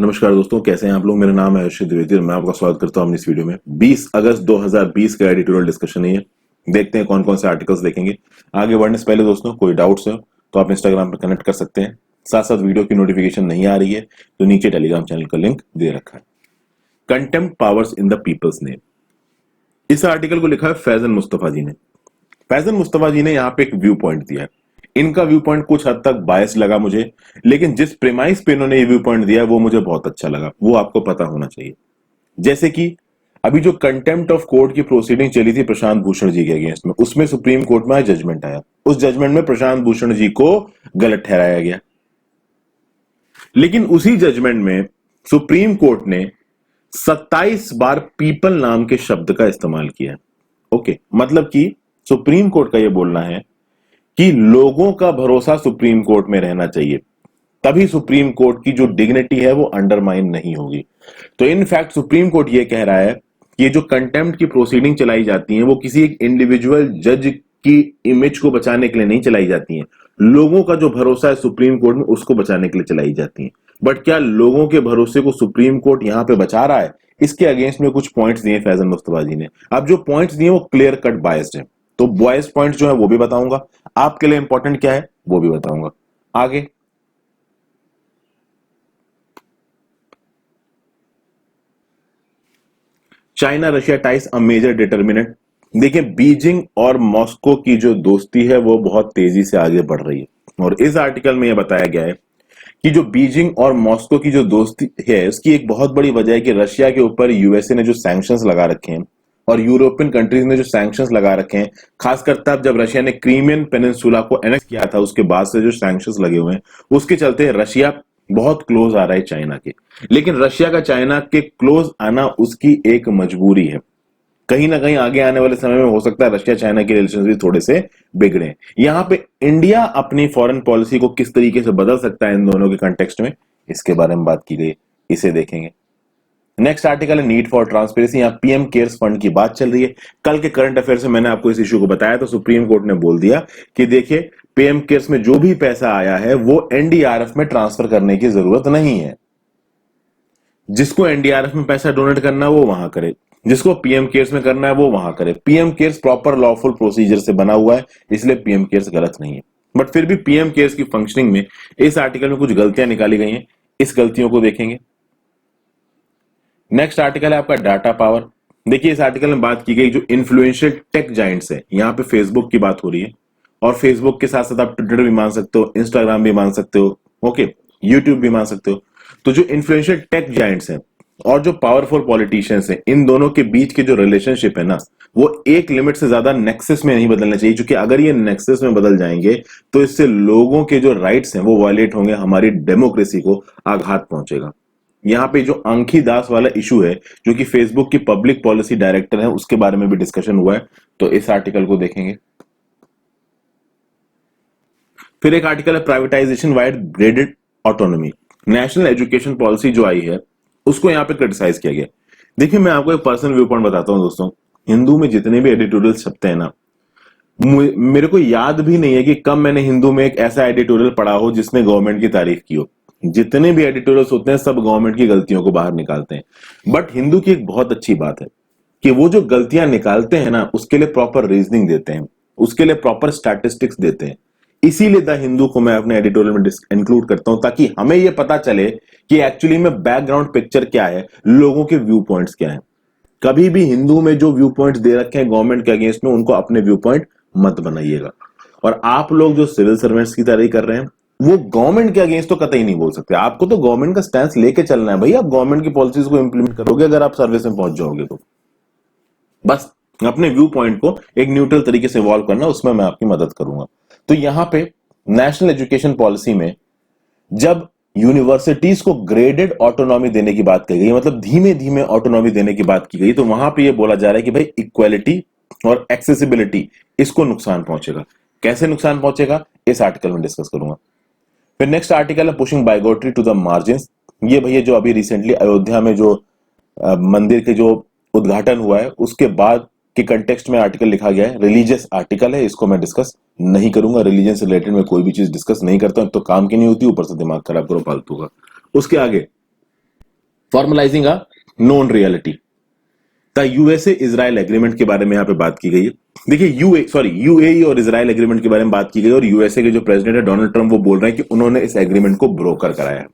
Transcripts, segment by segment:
नमस्कार दोस्तों, कैसे हैं आप लोग। मेरा नाम है अर्षित द्विवेदी और मैं आपका स्वागत करता हूं अपनी इस वीडियो में। 20 अगस्त 2020 का एडिटोरियल डिस्कशन है ये। देखते हैं कौन कौन से आर्टिकल्स देखेंगे। आगे बढ़ने से पहले दोस्तों, कोई डाउट्स हो तो आप इंस्टाग्राम पर कनेक्ट कर सकते हैं। साथ साथ वीडियो की नोटिफिकेशन नहीं आ रही है तो नीचे टेलीग्राम चैनल का लिंक दे रखा है। Contempt powers in the people's name, इस आर्टिकल को लिखा है फैजल मुस्तफा जी ने। फैजल मुस्तफा जी ने यहाँ पे एक व्यू पॉइंट दिया है। इनका व्यू पॉइंट कुछ हद तक बायस लगा मुझे, लेकिन जिस प्रेमाइस पे इन्होंने ये व्यू पॉइंट दिया वो मुझे बहुत अच्छा लगा। वो आपको पता होना चाहिए। जैसे कि अभी जो कंटेम्प्ट ऑफ कोर्ट की प्रोसीडिंग चली थी प्रशांत भूषण जी के अगेंस्ट में, उसमें सुप्रीम कोर्ट में जजमेंट आया। उस जजमेंट में प्रशांत भूषण जी को गलत ठहराया गया, लेकिन उसी जजमेंट में सुप्रीम कोर्ट ने 27 बार पीपल नाम के शब्द का इस्तेमाल किया। ओके, मतलब कि सुप्रीम कोर्ट का यह बोलना है कि लोगों का भरोसा सुप्रीम कोर्ट में रहना चाहिए, तभी सुप्रीम कोर्ट की जो डिग्निटी है वो अंडरमाइन नहीं होगी। तो इनफैक्ट सुप्रीम कोर्ट ये कह रहा है कि ये जो कंटेम्प्ट की प्रोसीडिंग चलाई जाती है वो किसी एक इंडिविजुअल जज की इमेज को बचाने के लिए नहीं चलाई जाती है। लोगों का जो भरोसा है सुप्रीम कोर्ट में उसको बचाने के लिए चलाई जाती है। बट क्या लोगों के भरोसे को सुप्रीम कोर्ट यहां पे बचा रहा है? इसके अगेंस्ट में कुछ पॉइंट्स दिए फैजल मुस्तफा जी ने। अब जो पॉइंट्स दिए वो क्लियर कट बायस्ड है, तो बॉयज पॉइंट जो है वो भी बताऊंगा, आपके लिए इंपॉर्टेंट क्या है वो भी बताऊंगा। आगे China Russia ties a major determinant. देखिए, बीजिंग और मॉस्को की जो दोस्ती है वो बहुत तेजी से आगे बढ़ रही है और इस आर्टिकल में यह बताया गया है कि जो बीजिंग और मॉस्को की जो दोस्ती है उसकी एक बहुत बड़ी वजह है कि रशिया के ऊपर यूएसए ने जो सैंक्शंस लगा रखे हैं और यूरोपियन कंट्रीज ने जो सैंक्शंस लगा रखे हैं, खासकर तब जब रशिया ने क्रीमियन पेनिनसुला को एनेक्स किया था उसके बाद से जो सैंक्शंस लगे हुए हैं उसके चलते रशिया बहुत क्लोज आ रहा है चाइना के। लेकिन रशिया का चाइना के क्लोज आना उसकी एक मजबूरी है। कहीं ना कहीं आगे आने वाले समय में हो सकता है रशिया चाइना के रिलेशन भी थोड़े से बिगड़े। यहां पे इंडिया अपनी फॉरेन पॉलिसी को किस तरीके से बदल सकता है इन दोनों के कंटेक्स्ट में, इसके बारे में बात की गई, इसे देखेंगे। नेक्स्ट आर्टिकल है नीड फॉर ट्रांसपेरेंसी। यहाँ पीएम केयर्स फंड की बात चल रही है। कल के करंट अफेयर से मैंने आपको इस इश्यू को बताया तो सुप्रीम कोर्ट ने बोल दिया कि देखिए, पीएम केयर्स में जो भी पैसा आया है वो एनडीआरएफ में ट्रांसफर करने की जरूरत नहीं है। जिसको एनडीआरएफ में पैसा डोनेट करना है वो वहां करे, जिसको पीएम केयर्स में करना है वो वहां करे। PM cares proper lawful procedure से बना हुआ है, इसलिए पीएम केयर्स गलत नहीं है। बट फिर भी पीएम केयर्स की फंक्शनिंग में इस आर्टिकल में कुछ गलतियां निकाली गई हैं, इस गलतियों को देखेंगे। नेक्स्ट आर्टिकल है आपका डाटा पावर। देखिए, इस आर्टिकल में बात की गई जो इन्फ्लुएंशियल टेक जाइंट्स है, यहां पे फेसबुक की बात हो रही है और फेसबुक के साथ साथ आप ट्विटर भी मान सकते हो, इंस्टाग्राम भी मान सकते हो, ओके, यूट्यूब भी मान सकते हो। तो जो इन्फ्लुएंशियल टेक जाइंट्स हैं और जो पावरफुल पॉलिटिशियंस हैं, इन दोनों के बीच के जो रिलेशनशिप है ना, वो एक लिमिट से ज्यादा नेक्सस में नहीं बदलना चाहिए, क्योंकि अगर ये नेक्सस में बदल जाएंगे तो इससे लोगों के जो राइट्स हैं वो वायलेट होंगे, हमारी डेमोक्रेसी को आघात पहुंचेगा। यहाँ पे जो आंखी दास वाला इशू है, जो कि फेसबुक की पब्लिक पॉलिसी डायरेक्टर है, उसके बारे में भी डिस्कशन हुआ है, तो इस आर्टिकल को देखेंगे। फिर एक आर्टिकल है privatisation wide graded autonomy. National education policy जो आई है उसको यहाँ पे क्रिटिसाइज किया गया। देखिए, मैं आपको एक पर्सनल व्यू पॉइंट बताता हूँ दोस्तों। हिंदू में जितने भी एडिटोरियल छपते हैं ना, मेरे को याद भी नहीं है कि कब मैंने हिंदू में एक ऐसा एडिटोरियल पढ़ा हो जिसने गवर्नमेंट की तारीफ की हो। जितने भी एडिटोरियल्स होते हैं सब गवर्नमेंट की गलतियों को बाहर निकालते हैं। बट हिंदू की एक बहुत अच्छी बात है कि वो जो गलतियां निकालते हैं ना उसके लिए प्रॉपर रीजनिंग देते हैं, उसके लिए प्रॉपर स्टैटिस्टिक्स देते हैं। इसीलिए द हिंदू को मैं अपने एडिटोरियल में इंक्लूड करता हूं, ताकि हमें यह पता चले कि एक्चुअली में बैकग्राउंड पिक्चर क्या है, लोगों के व्यू पॉइंट्स क्या है। कभी भी हिंदू में जो व्यू पॉइंट्स दे रखे हैं गवर्नमेंट के अगेंस्ट में, उनको अपने व्यू पॉइंट मत बनाइएगा। और आप लोग जो सिविल सर्वेंट्स की तरह कर रहे हैं वो गवर्नमेंट के अगेंस्ट तो कतई नहीं बोल सकते। आपको तो गवर्नमेंट का स्टैंड लेके चलना है भाई। आप गवर्नमेंट की पॉलिसीज को इंप्लीमेंट करोगे अगर आप सर्विस में पहुंच जाओगे तो। बस अपने व्यू पॉइंट को एक न्यूट्रल तरीके से इवॉल्व करना, उसमें मैं आपकी मदद करूंगा। तो यहां पे नेशनल एजुकेशन पॉलिसी में जब यूनिवर्सिटीज को ग्रेडेड ऑटोनॉमी देने की बात कही गई, मतलब धीमे धीमे ऑटोनॉमी देने की बात की गई, तो वहां पे ये बोला जा रहा है कि भाई इक्वालिटी और एक्सेसिबिलिटी, इसको नुकसान पहुंचेगा। कैसे नुकसान पहुंचेगा इस आर्टिकल में डिस्कस करूंगा। फिर नेक्स्ट आर्टिकल है पुशिंग बाइगोट्री टू द मार्जिन्स। ये भैया जो अभी रिसेंटली अयोध्या में जो मंदिर के जो उद्घाटन हुआ है उसके बाद के कंटेक्स्ट में आर्टिकल लिखा गया है। रिलीजियस आर्टिकल है, इसको मैं डिस्कस नहीं करूंगा। रिलीजन से रिलेटेड में कोई भी चीज डिस्कस नहीं करता हूं, तो काम की नहीं होती, ऊपर से दिमाग खराब करो फालतू का। उसके आगे formalising a known reality. The USA Israel agreement के बारे में यहाँ पे बात की गई है। देखिए यूएई और इजराइल एग्रीमेंट के बारे में बात की गई और यूएसए के जो प्रेसिडेंट है डोनाल्ड ट्रंप वो बोल रहे हैं कि उन्होंने इस एग्रीमेंट को ब्रोकर कराया है।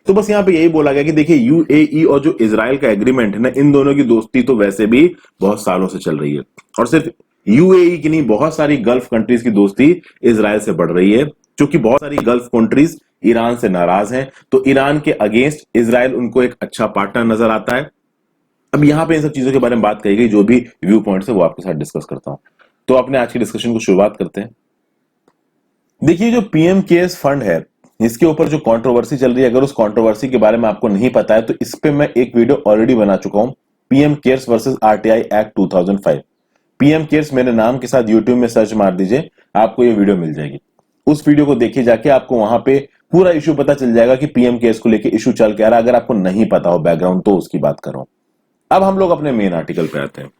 तो बस यहाँ पे यही बोला गया कि देखिए यूएई और जो इजराइल का एग्रीमेंट है ना, इन दोनों की दोस्ती तो वैसे भी बहुत सालों से चल रही है और सिर्फ यूएई की नहीं, बहुत सारी गल्फ कंट्रीज की दोस्ती इजराइल से बढ़ रही है, क्योंकि बहुत सारी गल्फ कंट्रीज ईरान से नाराज हैं, तो ईरान के अगेंस्ट इजराइल उनको एक अच्छा पार्टनर नजर आता है। अब यहाँ पे इन सब चीजों के बारे में बात कही गई, जो भी व्यू पॉइंट्स है वो आपके साथ डिस्कस करता हूं। तो अपने आज की डिस्कशन को शुरुआत करते हैं। देखिए जो पीएम केयर्स फंड है, इसके ऊपर जो कंट्रोवर्सी चल रही है, अगर उस कंट्रोवर्सी के बारे में आपको नहीं पता है तो इस पे मैं एक वीडियो ऑलरेडी बना चुका हूं, PM cares versus RTI act 2005। PM cares मेरे नाम के साथ यूट्यूब में सर्च मार दीजिए, आपको ये वीडियो मिल जाएगी। उस वीडियो को देखिए जाके, आपको वहां पे पूरा इश्यू पता चल जाएगा कि पीएम केयर्स को लेकर इश्यू चल क्या रहा है। अगर आपको नहीं पता हो बैकग्राउंड तो उसकी बात कर रहा हूं। अब हम लोग अपने मेन आर्टिकल पे आते हैं।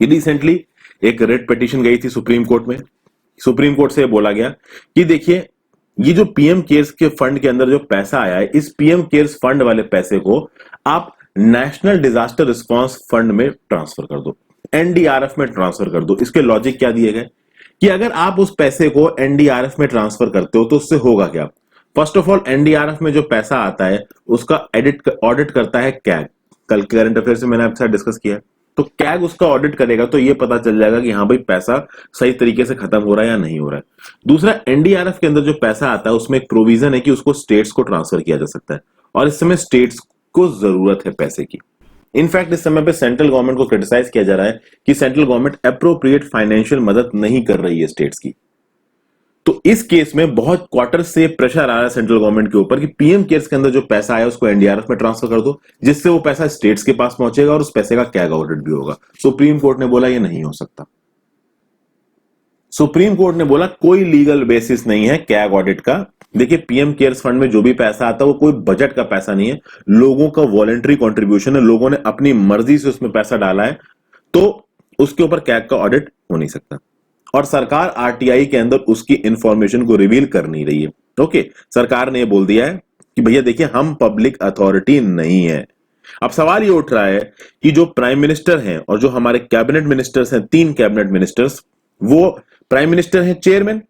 रिसेंटली एक रेड पिटीशन गई थी सुप्रीम कोर्ट में। सुप्रीम कोर्ट से बोला गया कि देखिए ये जो पीएम केयर्स के फंड के अंदर जो पैसा आया है, इस पीएम केयर्स फंड वाले पैसे को आप नेशनल डिजास्टर रिस्पांस फंड में ट्रांसफर कर दो, एनडीआरएफ में ट्रांसफर कर दो। इसके लॉजिक क्या दिए गए कि अगर आप उस पैसे को एनडीआरएफ में ट्रांसफर करते हो तो उससे होगा क्या। फर्स्ट ऑफ ऑल एनडीआरएफ में जो पैसा आता है उसका ऑडिट करता है कैग। कल करंट अफेयर से मैंने आपके साथ डिस्कस किया है, तो कैग उसका ऑडिट करेगा तो ये पता चल जाएगा कि हाँ भाई पैसा सही तरीके से खत्म हो रहा है या नहीं हो रहा है। दूसरा, एनडीआरएफ के अंदर जो पैसा आता है उसमें एक प्रोविजन है कि उसको स्टेट्स को ट्रांसफर किया जा सकता है, और इस समय स्टेट्स को जरूरत है पैसे की। इनफैक्ट इस समय पे सेंट्रल गवर्नमेंट को क्रिटिसाइज किया जा रहा है कि सेंट्रल गवर्नमेंट अप्रोप्रिएट फाइनेंशियल मदद नहीं कर रही है स्टेट्स की। तो इस केस में बहुत क्वार्टर से प्रेशर आ रहा है सेंट्रल गवर्नमेंट के ऊपर कि पीएम केयर्स के अंदर जो पैसा आया उसको एनडीआरएफ में ट्रांसफर कर दो, जिससे वो पैसा स्टेट्स के पास पहुंचेगा और उस पैसे का कैग ऑडिट भी होगा। सुप्रीम कोर्ट ने बोला ये नहीं हो सकता। सुप्रीम कोर्ट ने बोला कोई लीगल बेसिस नहीं है कैग ऑडिट का। देखिए पीएम केयर्स फंड में जो भी पैसा आता है वो कोई बजट का पैसा नहीं है, लोगों का वॉलंटरी कंट्रीब्यूशन है, लोगों ने अपनी मर्जी से उसमें पैसा डाला है, तो उसके ऊपर कैग का ऑडिट हो नहीं सकता। और सरकार आरटीआई के अंदर उसकी इंफॉर्मेशन को रिवील कर नहीं रही है। ओके, सरकार ने बोल दिया है कि भैया देखिए हम पब्लिक अथॉरिटी नहीं है। अब सवाल ये उठ रहा है कि जो प्राइम मिनिस्टर हैं और जो हमारे कैबिनेट मिनिस्टर्स हैं, 3 कैबिनेट मिनिस्टर्स, वो प्राइम मिनिस्टर हैं चेयरमैन,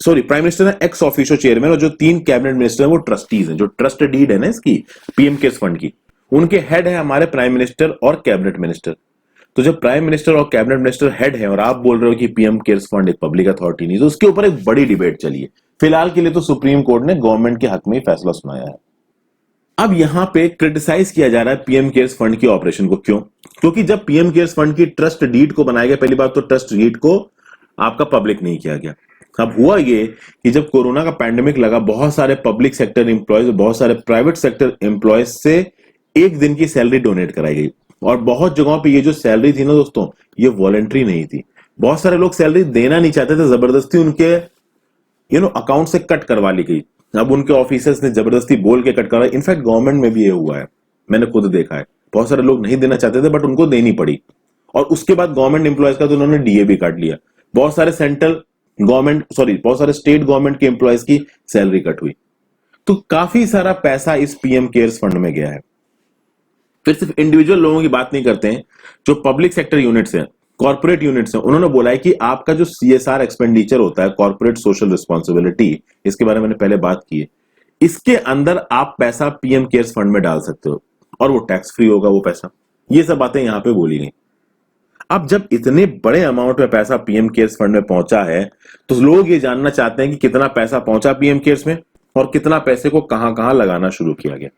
प्राइम मिनिस्टर है एक्स ऑफिशियो चेयरमैन, और जो 3 कैबिनेट मिनिस्टर हैं वो ट्रस्टीज हैं। जो ट्रस्ट डीड है ना इसकी पीएम केयर्स फंड की, उनके हेड है हमारे प्राइम मिनिस्टर और कैबिनेट मिनिस्टर। तो जब प्राइम मिनिस्टर और कैबिनेट मिनिस्टर हेड है और आप बोल रहे हो कि पीएम केयर्स फंड एक पब्लिक अथॉरिटी नहीं, तो उसके ऊपर एक बड़ी डिबेट चली है। फिलहाल के लिए तो सुप्रीम कोर्ट ने गवर्नमेंट के हक में ही फैसला सुनाया है। अब यहां पे क्रिटिसाइज किया जा रहा है पीएम केयर्स फंड की ऑपरेशन को। क्यों? क्योंकि जब पीएम केयर्स फंड की ट्रस्ट डीड को बनाया गया, पहली बात तो ट्रस्ट डीड को आपका पब्लिक नहीं किया गया। अब हुआ ये कि जब कोरोना का पैंडेमिक लगा, बहुत सारे पब्लिक सेक्टर एम्प्लॉयज, बहुत सारे प्राइवेट सेक्टर एम्प्लॉयज से एक दिन की सैलरी डोनेट कराई गई, और बहुत जगहों पे ये जो सैलरी थी ना दोस्तों, ये वॉलंटरी नहीं थी। बहुत सारे लोग सैलरी देना नहीं चाहते थे, जबरदस्ती उनके अकाउंट से कट करवा ली गई। अब उनके ऑफिसर्स ने जबरदस्ती बोल के कट करवाई। इनफैक्ट गवर्नमेंट में भी ये हुआ है, मैंने खुद देखा है। बहुत सारे लोग नहीं देना चाहते थे बट उनको देनी पड़ी, और उसके बाद गवर्नमेंट एम्प्लॉयज का तो उन्होंने डीए भी काट लिया। बहुत सारे बहुत सारे स्टेट गवर्नमेंट के एम्प्लॉयज की सैलरी कट हुई। तो काफी सारा पैसा इस पीएम केयर्स फंड में गया है। फिर सिर्फ इंडिविजुअल लोगों की बात नहीं करते हैं, जो पब्लिक सेक्टर यूनिट्स हैं, कॉर्पोरेट यूनिट्स हैं, उन्होंने बोला है कि आपका जो सीएसआर एक्सपेंडिचर होता है, कॉर्पोरेट सोशल रिस्पॉन्सिबिलिटी, इसके बारे में मैंने पहले बात की है, इसके अंदर आप पैसा पीएम केयर्स फंड में डाल सकते हो और वो टैक्स फ्री होगा वो पैसा। ये सब बातें यहां पे बोली गई। अब जब इतने बड़े अमाउंट में पैसा पीएम केयर्स फंड में पहुंचा है, तो लोग ये जानना चाहते हैं कि कितना पैसा पहुंचा पीएम केयर्स में और कितना पैसे को कहां कहां लगाना शुरू किया गया।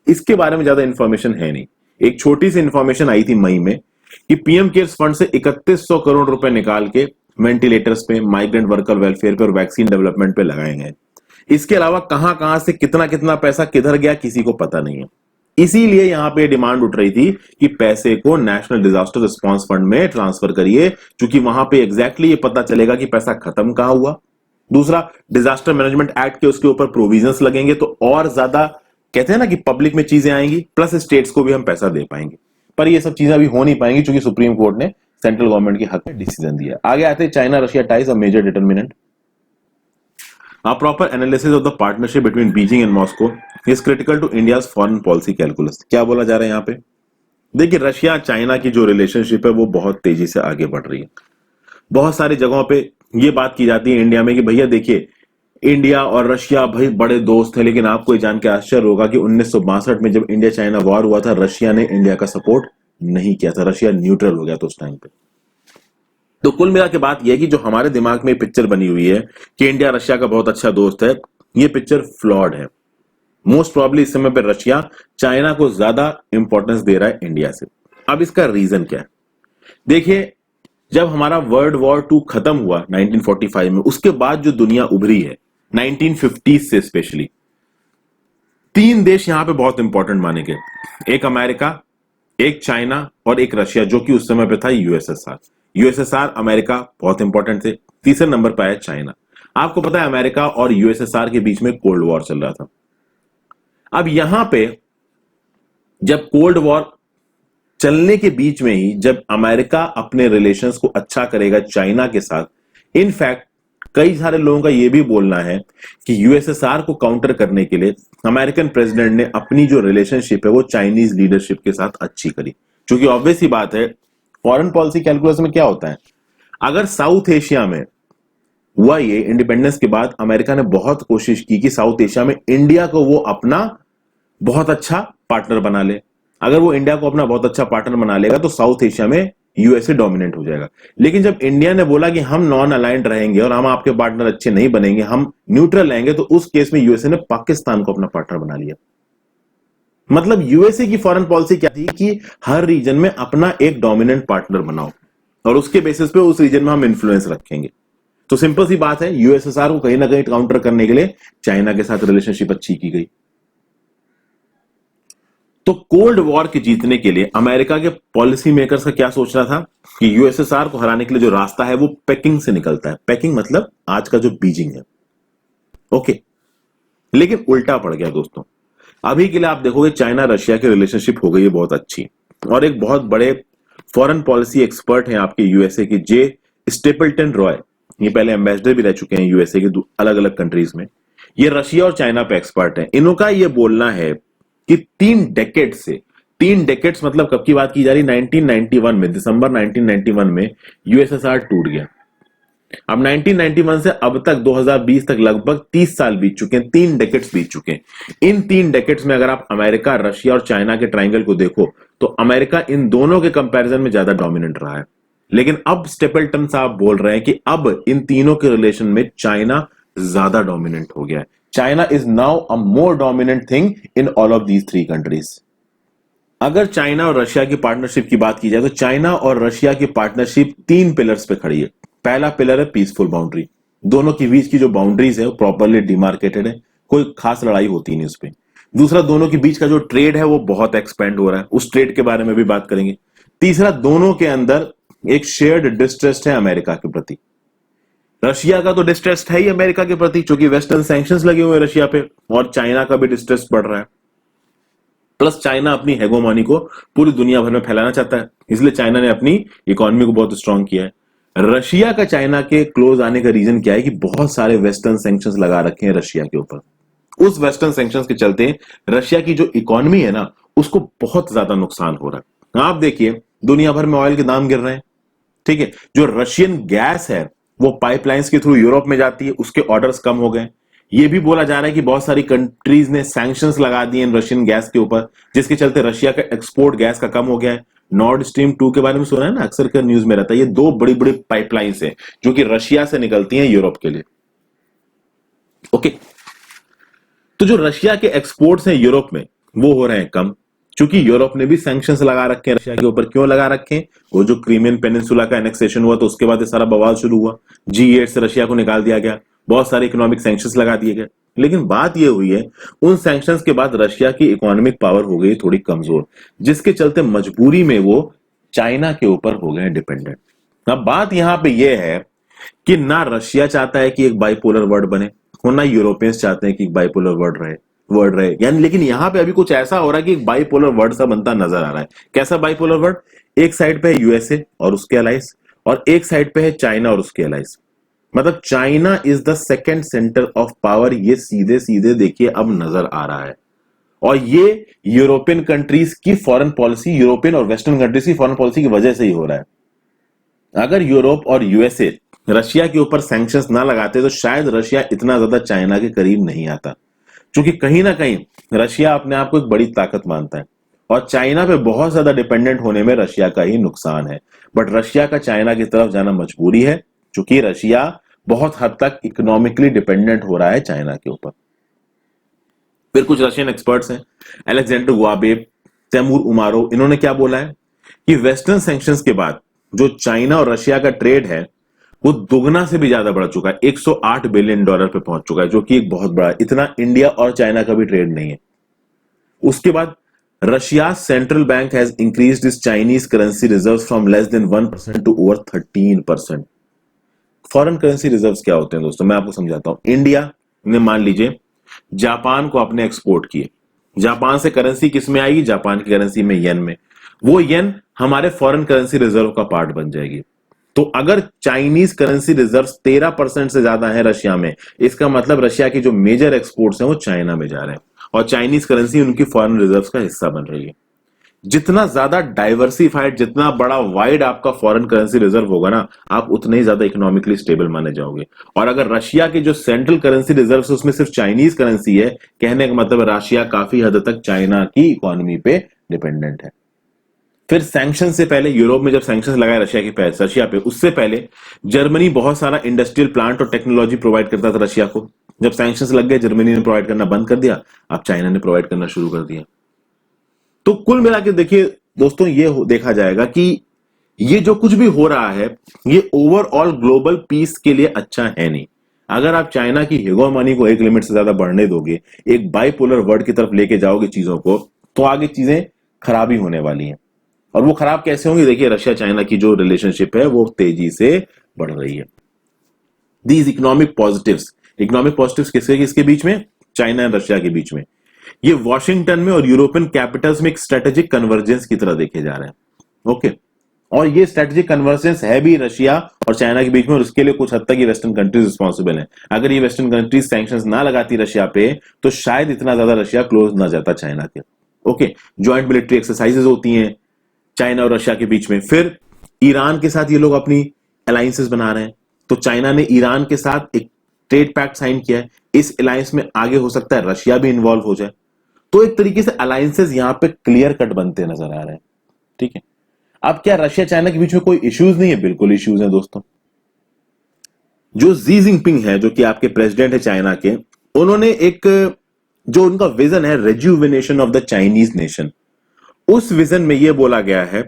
इसके बारे में ज्यादा इंफॉर्मेशन है नहीं। एक छोटी सी इंफॉर्मेशन आई थी मई में कि पीएम केयर्स फंड से 3100 करोड़ रुपए निकाल के वेंटिलेटर्स पे, माइग्रेंट वर्कर वेलफेयर पे और वैक्सीन डेवलपमेंट पे लगाए गए। इसके अलावा कहां कहां से कितना कितना पैसा किधर गया किसी को पता नहीं है। इसीलिए यहां पे डिमांड उठ रही थी कि पैसे को नेशनल डिजास्टर रिस्पांस फंड में ट्रांसफर करिए, क्योंकि वहां पे एग्जैक्टली ये पता चलेगा कि पैसा खत्म कहां हुआ। दूसरा, डिजास्टर मैनेजमेंट एक्ट के उसके ऊपर प्रोविजंस लगेंगे तो और ज्यादा, कहते हैं ना कि पब्लिक में चीजें आएंगी, प्लस स्टेट्स को भी हम पैसा दे पाएंगे। पर ये सब चीजें अभी हो नहीं पाएंगी क्योंकि सुप्रीम कोर्ट ने सेंट्रल गवर्नमेंट के हक में डिसीजन दिया। आगे आते हैं China Russia ties a major determinant. A proper analysis of the partnership between Beijing and Moscow is critical to India's foreign policy calculus. क्या बोला जा रहा है यहाँ पे? देखिए, रशिया चाइना की जो रिलेशनशिप है वो बहुत तेजी से आगे बढ़ रही है। बहुत सारी जगहों पे ये बात की जाती है इंडिया में कि भैया देखिए, इंडिया और रशिया भाई बड़े दोस्त हैं, लेकिन आपको ये जान के आश्चर्य होगा कि 1962 में जब इंडिया चाइना वॉर हुआ था, रशिया ने इंडिया का सपोर्ट नहीं किया था। रशिया न्यूट्रल हो गया था उस टाइम पे। तो कुल मिला के बात यह है कि जो हमारे दिमाग में पिक्चर बनी हुई है कि इंडिया रशिया का बहुत अच्छा दोस्त है, ये पिक्चर फ्लॉड है। मोस्ट प्रॉब्ली इस समय पर रशिया चाइना को ज्यादा इंपॉर्टेंस दे रहा है इंडिया से। अब इसका रीजन क्या है? देखिए, जब हमारा वर्ल्ड वॉर 2 खत्म हुआ 1945 में, उसके बाद जो दुनिया उभरी है 1950 से स्पेशली, 3 देश यहां पे बहुत इंपॉर्टेंट माने गए। एक अमेरिका, एक चाइना और एक रशिया, जो कि उस समय पे था यूएसएसआर। यूएसएसआर, अमेरिका बहुत इंपॉर्टेंट थे। तीसरे नंबर पर आया चाइना। आपको पता है अमेरिका और यूएसएसआर के बीच में कोल्ड वॉर चल रहा था। अब यहां पे जब कोल्ड वॉर चलने के बीच में ही जब अमेरिका अपने रिलेशंस को अच्छा करेगा चाइना के साथ, इनफैक्ट कई सारे लोगों का यह भी बोलना है कि यूएसएसआर को काउंटर करने के लिए अमेरिकन प्रेसिडेंट ने अपनी जो रिलेशनशिप है वो चाइनीज लीडरशिप के साथ अच्छी करी। क्योंकि ऑब्वियस ही बात है, फॉरेन पॉलिसी कैलकुलस में क्या होता है, अगर साउथ एशिया में हुआ ये इंडिपेंडेंस के बाद, अमेरिका ने बहुत कोशिश की कि साउथ एशिया में इंडिया को वो अपना बहुत अच्छा पार्टनर बना ले। अगर वो इंडिया को अपना बहुत अच्छा पार्टनर बना लेगा तो साउथ एशिया में यूएसए डोमिनेंट हो जाएगा। लेकिन जब इंडिया ने बोला कि हम नॉन अलाइंड रहेंगे और हम आपके पार्टनर अच्छे नहीं बनेंगे, हम न्यूट्रल रहेंगे, तो उस केस में यूएसए ने पाकिस्तान को अपना पार्टनर बना लिया। मतलब यूएसए की फॉरेन पॉलिसी क्या थी कि हर रीजन में अपना एक डोमिनेंट पार्टनर बनाओ और उसके बेसिस पे उस रीजन में हम इन्फ्लुएंस रखेंगे। तो सिंपल सी बात है, यूएसएसआर को कहीं ना कहीं काउंटर करने के लिए चाइना के साथ रिलेशनशिप अच्छी की गई। तो कोल्ड वॉर के जीतने के लिए अमेरिका के पॉलिसी मेकर्स का क्या सोचना था कि यूएसएसआर को हराने के लिए जो रास्ता है वो पेकिंग से निकलता है। पेकिंग मतलब आज का जो बीजिंग है, ओके। लेकिन उल्टा पड़ गया दोस्तों। अभी के लिए आप देखोगे चाइना रशिया की रिलेशनशिप हो गई है बहुत अच्छी, और एक बहुत बड़े फॉरेन पॉलिसी एक्सपर्ट हैं आपके यूएसए के, जे स्टेपल्टन रॉय। ये पहले एम्बेसडर भी रह चुके हैं यूएसए के अलग अलग कंट्रीज में। ये रशिया और चाइना पे एक्सपर्ट हैं। इनका ये बोलना है कि 3 डेकेड्स मतलब कब की बात की जा रही, 1991 में, दिसंबर 1991 में यूएसएसआर टूट गया। अब 1991 से अब तक 2020 तक लगभग 30 साल बीत चुके हैं, 3 डेकेड्स बीत चुके हैं। इन 3 डेकेड्स में अगर आप अमेरिका, रशिया और चाइना के ट्रायंगल को देखो तो अमेरिका इन दोनों के कंपैरिजन में ज्यादा डोमिनेंट रहा है। लेकिन अब स्टेपल्टन साहब बोल रहे हैं कि अब इन तीनों के रिलेशन में चाइना ज्यादा डोमिनेंट हो गया है। China is now a more dominant thing in all of these 3 countries. अगर चाइना और रशिया की पार्टनरशिप की बात की जाए तो चाइना और रशिया की पार्टनरशिप 3 पिलर्स पे खड़ी है। पहला पिलर है पीसफुल बाउंड्री। दोनों के बीच की जो बाउंड्रीज है वो प्रॉपरली डिमार्केटेड है, कोई खास लड़ाई होती नहीं उस पर। दूसरा, दोनों के बीच का जो ट्रेड है वो बहुत एक्सपेंड हो रहा है, उस ट्रेड के बारे में भी बात करेंगे। तीसरा, दोनों के अंदर एक शेयर्ड डिस्ट्रस्ट है अमेरिका के प्रति। रशिया का तो डिस्ट्रस्ट है ही अमेरिका के प्रति, क्योंकि वेस्टर्न सैंक्शंस लगे हुए हैं रशिया पे, और चाइना का भी डिस्ट्रस्ट बढ़ रहा है। प्लस चाइना अपनी हेगोमनी को पूरी दुनिया भर में फैलाना चाहता है, इसलिए चाइना ने अपनी इकोनॉमी को बहुत स्ट्रांग किया है। रशिया का चाइना के क्लोज आने का रीजन क्या है कि बहुत सारे वेस्टर्न सैंक्शंस लगा रखे हैं रशिया के ऊपर। उस वेस्टर्न सैंक्शंस के चलते रशिया की जो इकोनॉमी है ना, उसको बहुत ज्यादा नुकसान हो रहा है। आप देखिए, दुनिया भर में ऑयल के दाम गिर रहे हैं, ठीक है। जो रशियन गैस है वो पाइपलाइंस के थ्रू यूरोप में जाती है, उसके ऑर्डर्स कम हो गए। ये भी बोला जा रहा है कि बहुत सारी कंट्रीज ने सैंक्शंस लगा दिए रशियन गैस के ऊपर, जिसके चलते रशिया का एक्सपोर्ट गैस का कम हो गया है। नॉर्ड स्ट्रीम 2 के बारे में सुना है ना, अक्सर कर न्यूज में रहता है। ये 2 बड़ी बड़ी पाइपलाइंस हैं जो कि रशिया से निकलती हैं यूरोप के लिए, ओके। तो जो रशिया के एक्सपोर्ट्स हैं यूरोप में वो हो रहे हैं कम, क्योंकि यूरोप ने भी सैंक्शंस लगा रखे हैं रशिया के ऊपर। क्यों लगा रखे हैं? वो जो क्रीमियन पेनिनसुला का एनेक्सेशन हुआ तो उसके बाद ये सारा बवाल शुरू हुआ, G8 से रशिया को निकाल दिया गया, बहुत सारे इकोनॉमिक सैंक्शंस लगा दिए गए। लेकिन बात ये हुई है, उन सैंक्शंस के बाद रशिया की इकोनॉमिक पावर हो गई थोड़ी कमजोर, जिसके चलते मजबूरी में वो चाइना के ऊपर हो गए डिपेंडेंट। अब बात यहां पे ये है कि ना रशिया चाहता है कि एक बाइपोलर वर्ल्ड बने, और ना यूरोपियंस चाहते हैं कि एक बाइपोलर वर्ड रहे यानी। लेकिन यहां पे अभी कुछ ऐसा हो रहा है कि एक बाइपोलर वर्ड सा बनता नजर आ रहा है। कैसा बाइपोलर वर्ड? एक साइड पे है यूएसए और उसके अलाइज, और एक साइड पे है चाइना और उसके अलाइज। मतलब China is the second centre of power, ये सीधे सीधे देखिए अब नजर आ रहा है। और ये यूरोपियन कंट्रीज की फॉरेन पॉलिसी, यूरोपियन और वेस्टर्न कंट्रीज की फॉरेन पॉलिसी की वजह से ही हो रहा है। अगर यूरोप और यूएसए रशिया के ऊपर सैंक्शंस ना लगाते तो शायद रशिया इतना ज्यादा चाइना के करीब नहीं आता, क्योंकि कहीं ना कहीं रशिया अपने आप को एक बड़ी ताकत मानता है और चाइना पे बहुत ज्यादा डिपेंडेंट होने में रशिया का ही नुकसान है। बट रशिया का चाइना की तरफ जाना मजबूरी है, क्योंकि रशिया बहुत हद तक इकोनॉमिकली डिपेंडेंट हो रहा है चाइना के ऊपर। फिर कुछ रशियन एक्सपर्ट्स हैं, अलेक्जेंडर गुआबेव, तैमूर उमारोव, इन्होंने क्या बोला है कि वेस्टर्न सैंक्शंस के बाद जो चाइना और रशिया का ट्रेड है वो दुगना से भी ज्यादा बढ़ चुका है, 108 बिलियन डॉलर पे पहुंच चुका है, जो कि एक बहुत बड़ा, इतना इंडिया और चाइना का भी ट्रेड नहीं है। उसके बाद Russia central bank has increased its Chinese currency reserves from less than 1% to over 13%। Foreign currency reserves क्या होते हैं दोस्तों, मैं आपको समझाता हूं। इंडिया ने मान लीजिए जापान को आपने एक्सपोर्ट किए, जापान से करेंसी किस में आएगी, जापान की करेंसी में, येन में। वो येन हमारे फॉरेन करेंसी रिजर्व का पार्ट बन जाएगी। तो अगर चाइनीज करेंसी रिजर्व 13% से ज्यादा है रशिया में, इसका मतलब रशिया की जो मेजर एक्सपोर्ट्स हैं वो चाइना में जा रहे हैं और चाइनीज करेंसी उनकी फॉरेन रिजर्व्स का हिस्सा बन रही है। जितना ज्यादा डाइवर्सिफाइड, जितना बड़ा वाइड आपका फॉरेन करेंसी रिजर्व होगा ना, आप उतने ही ज्यादा इकोनॉमिकली स्टेबल माने जाओगे। और अगर रशिया की जो सेंट्रल करेंसी रिजर्व उसमें सिर्फ चाइनीज करेंसी है, कहने का मतलब रशिया काफी हद तक चाइना की इकोनॉमी पे डिपेंडेंट है। फिर सैंक्शन से पहले, यूरोप में जब सैंक्शन लगाए रशिया पे, उससे पहले जर्मनी बहुत सारा इंडस्ट्रियल प्लांट और टेक्नोलॉजी प्रोवाइड करता था रशिया को। जब सैंक्शन लग गए, जर्मनी ने प्रोवाइड करना बंद कर दिया, अब चाइना ने प्रोवाइड करना शुरू कर दिया। तो कुल मिला के देखिए दोस्तों, ये देखा जाएगा कि ये जो कुछ भी हो रहा है ये ओवरऑल ग्लोबल पीस के लिए अच्छा है नहीं। अगर आप चाइना की हेगोमनी को एक लिमिट से ज्यादा बढ़ने दोगे, एक बाइपोलर वर्ल्ड की तरफ लेके जाओगे चीजों को, तो आगे चीजें खराब ही होने वाली हैं। और वो खराब कैसे होंगी, देखिए रशिया चाइना की जो रिलेशनशिप है वो तेजी से बढ़ रही है। दीज इकोनॉमिक पॉजिटिव्स किसके बीच में, चाइना और रशिया के बीच में। ये वॉशिंगटन में और यूरोपियन कैपिटल्स में एक स्ट्रेटेजिक कन्वर्जेंस की तरह देखे जा रहे हैं। ओके, और ये स्ट्रेटेजिक कन्वर्जेंस है भी रशिया और चाइना के बीच में, और उसके लिए कुछ हद तक ये वेस्टर्न कंट्रीज रिस्पॉन्सिबल हैं। अगर ये वेस्टर्न कंट्रीज सैंक्शंस ना लगाती रशिया पे, तो शायद इतना ज्यादा रशिया क्लोज ना जाता चाइना के। ओके, ज्वाइंट मिलिट्री एक्सरसाइजेस होती हैं चाइना और रशिया के बीच में। फिर ईरान के साथ ये लोग अपनी अलायंसेस बना रहे हैं, तो चाइना ने ईरान के साथ एक ट्रेड पैक्ट साइन किया है। इस अलायंस में आगे हो सकता है रशिया भी इन्वॉल्व हो जाए। तो एक तरीके से अलायंसेस यहां पे क्लियर कट बनते नजर आ रहे हैं। ठीक है, अब क्या रशिया चाइना के बीच में कोई इश्यूज नहीं है? बिल्कुल इश्यूज हैं दोस्तों। जो जी जिनपिंग है, जो कि आपके प्रेसिडेंट है चाइना के, उन्होंने एक जो उनका विजन है रेज्यूविनेशन ऑफ द चाइनीज नेशन, उस विजन में यह बोला गया है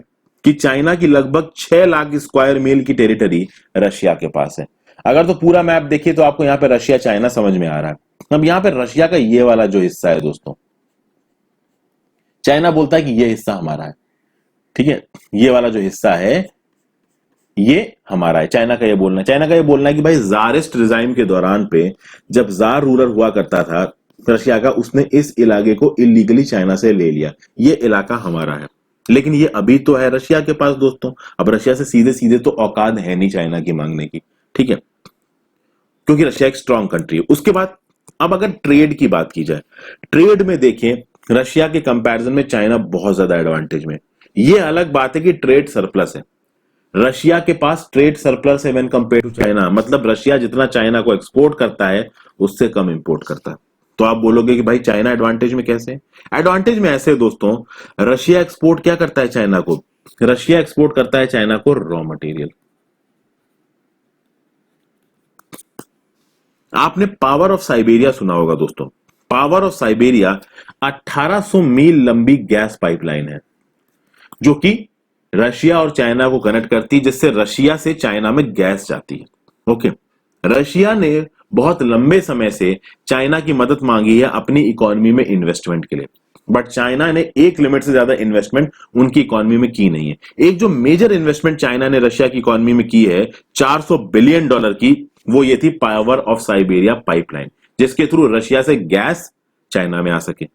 कि चाइना की लगभग 6 लाख स्क्वायर मील की टेरिटरी रशिया के पास है। अगर तो पूरा मैप देखिए तो आपको यहां पे रशिया चाइना समझ में आ रहा है। अब यहां पे रशिया का ये वाला जो हिस्सा है दोस्तों, चाइना बोलता है कि ये हिस्सा हमारा है। ठीक है, ये वाला जो हिस्सा है ये हमारा है। चाइना का ये बोलना है कि भाई जारिस्ट रिजाइम के दौरान पे, जब जार रूलर हुआ करता था रशिया का, उसने इस इलाके को इलीगली चाइना से ले लिया, ये इलाका हमारा है। लेकिन ये अभी तो है रशिया के पास दोस्तों। अब रशिया से सीधे सीधे तो औकात है नहीं चाइना की मांगने की, ठीक है, क्योंकि रशिया एक स्ट्रांग कंट्री है। उसके बाद अब अगर ट्रेड की बात की जाए, ट्रेड में देखें रशिया के कंपैरिजन में चाइना बहुत ज्यादा एडवांटेज में। ये अलग बात है कि ट्रेड सरप्लस है, रशिया के पास ट्रेड सरप्लस है व्हेन कंपेयर टू चाइना। मतलब रशिया जितना चाइना को एक्सपोर्ट करता है उससे कम इंपोर्ट करता है। तो आप बोलोगे कि भाई चाइना एडवांटेज में कैसे? एडवांटेज में ऐसे दोस्तों, रशिया एक्सपोर्ट क्या करता है चाइना को? रशिया एक्सपोर्ट करता है चाइना को रॉ मटेरियल। आपने पावर ऑफ साइबेरिया सुना होगा दोस्तों। पावर ऑफ साइबेरिया 1800 मील लंबी गैस पाइपलाइन है जो कि रशिया और चाइना को कनेक्ट करती है, जिससे रशिया से चाइना में गैस जाती है। ओके, रशिया ने बहुत लंबे समय से चाइना की मदद मांगी है अपनी इकोनॉमी में इन्वेस्टमेंट के लिए, बट चाइना ने एक लिमिट से ज्यादा इन्वेस्टमेंट उनकी इकोनॉमी में की नहीं है। एक जो मेजर इन्वेस्टमेंट चाइना ने रशिया की इकोनॉमी में की है 400 बिलियन डॉलर की, वो ये थी पावर ऑफ साइबेरिया पाइपलाइन, जिसके थ्रू रशिया से गैस चाइना में आ सके।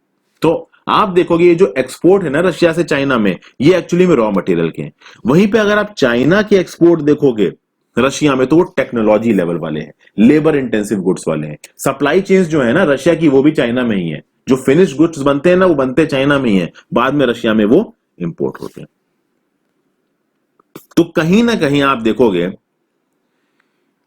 तो आप देखोगे ये जो एक्सपोर्ट है ना रशिया से चाइना में, ये एक्चुअली में रॉ मटेरियल के हैं। वहीं पे अगर आप चाइना के एक्सपोर्ट देखोगे रशिया में, तो वो टेक्नोलॉजी लेवल वाले हैं, लेबर इंटेंसिव गुड्स वाले हैं। सप्लाई चेन्स जो है ना रशिया की, वो भी चाइना में ही है। जो फिनिश गुड्स बनते हैं ना, वो बनते चाइना में ही है, बाद में रशिया में वो इंपोर्ट होते हैं। तो कहीं ना कहीं आप देखोगे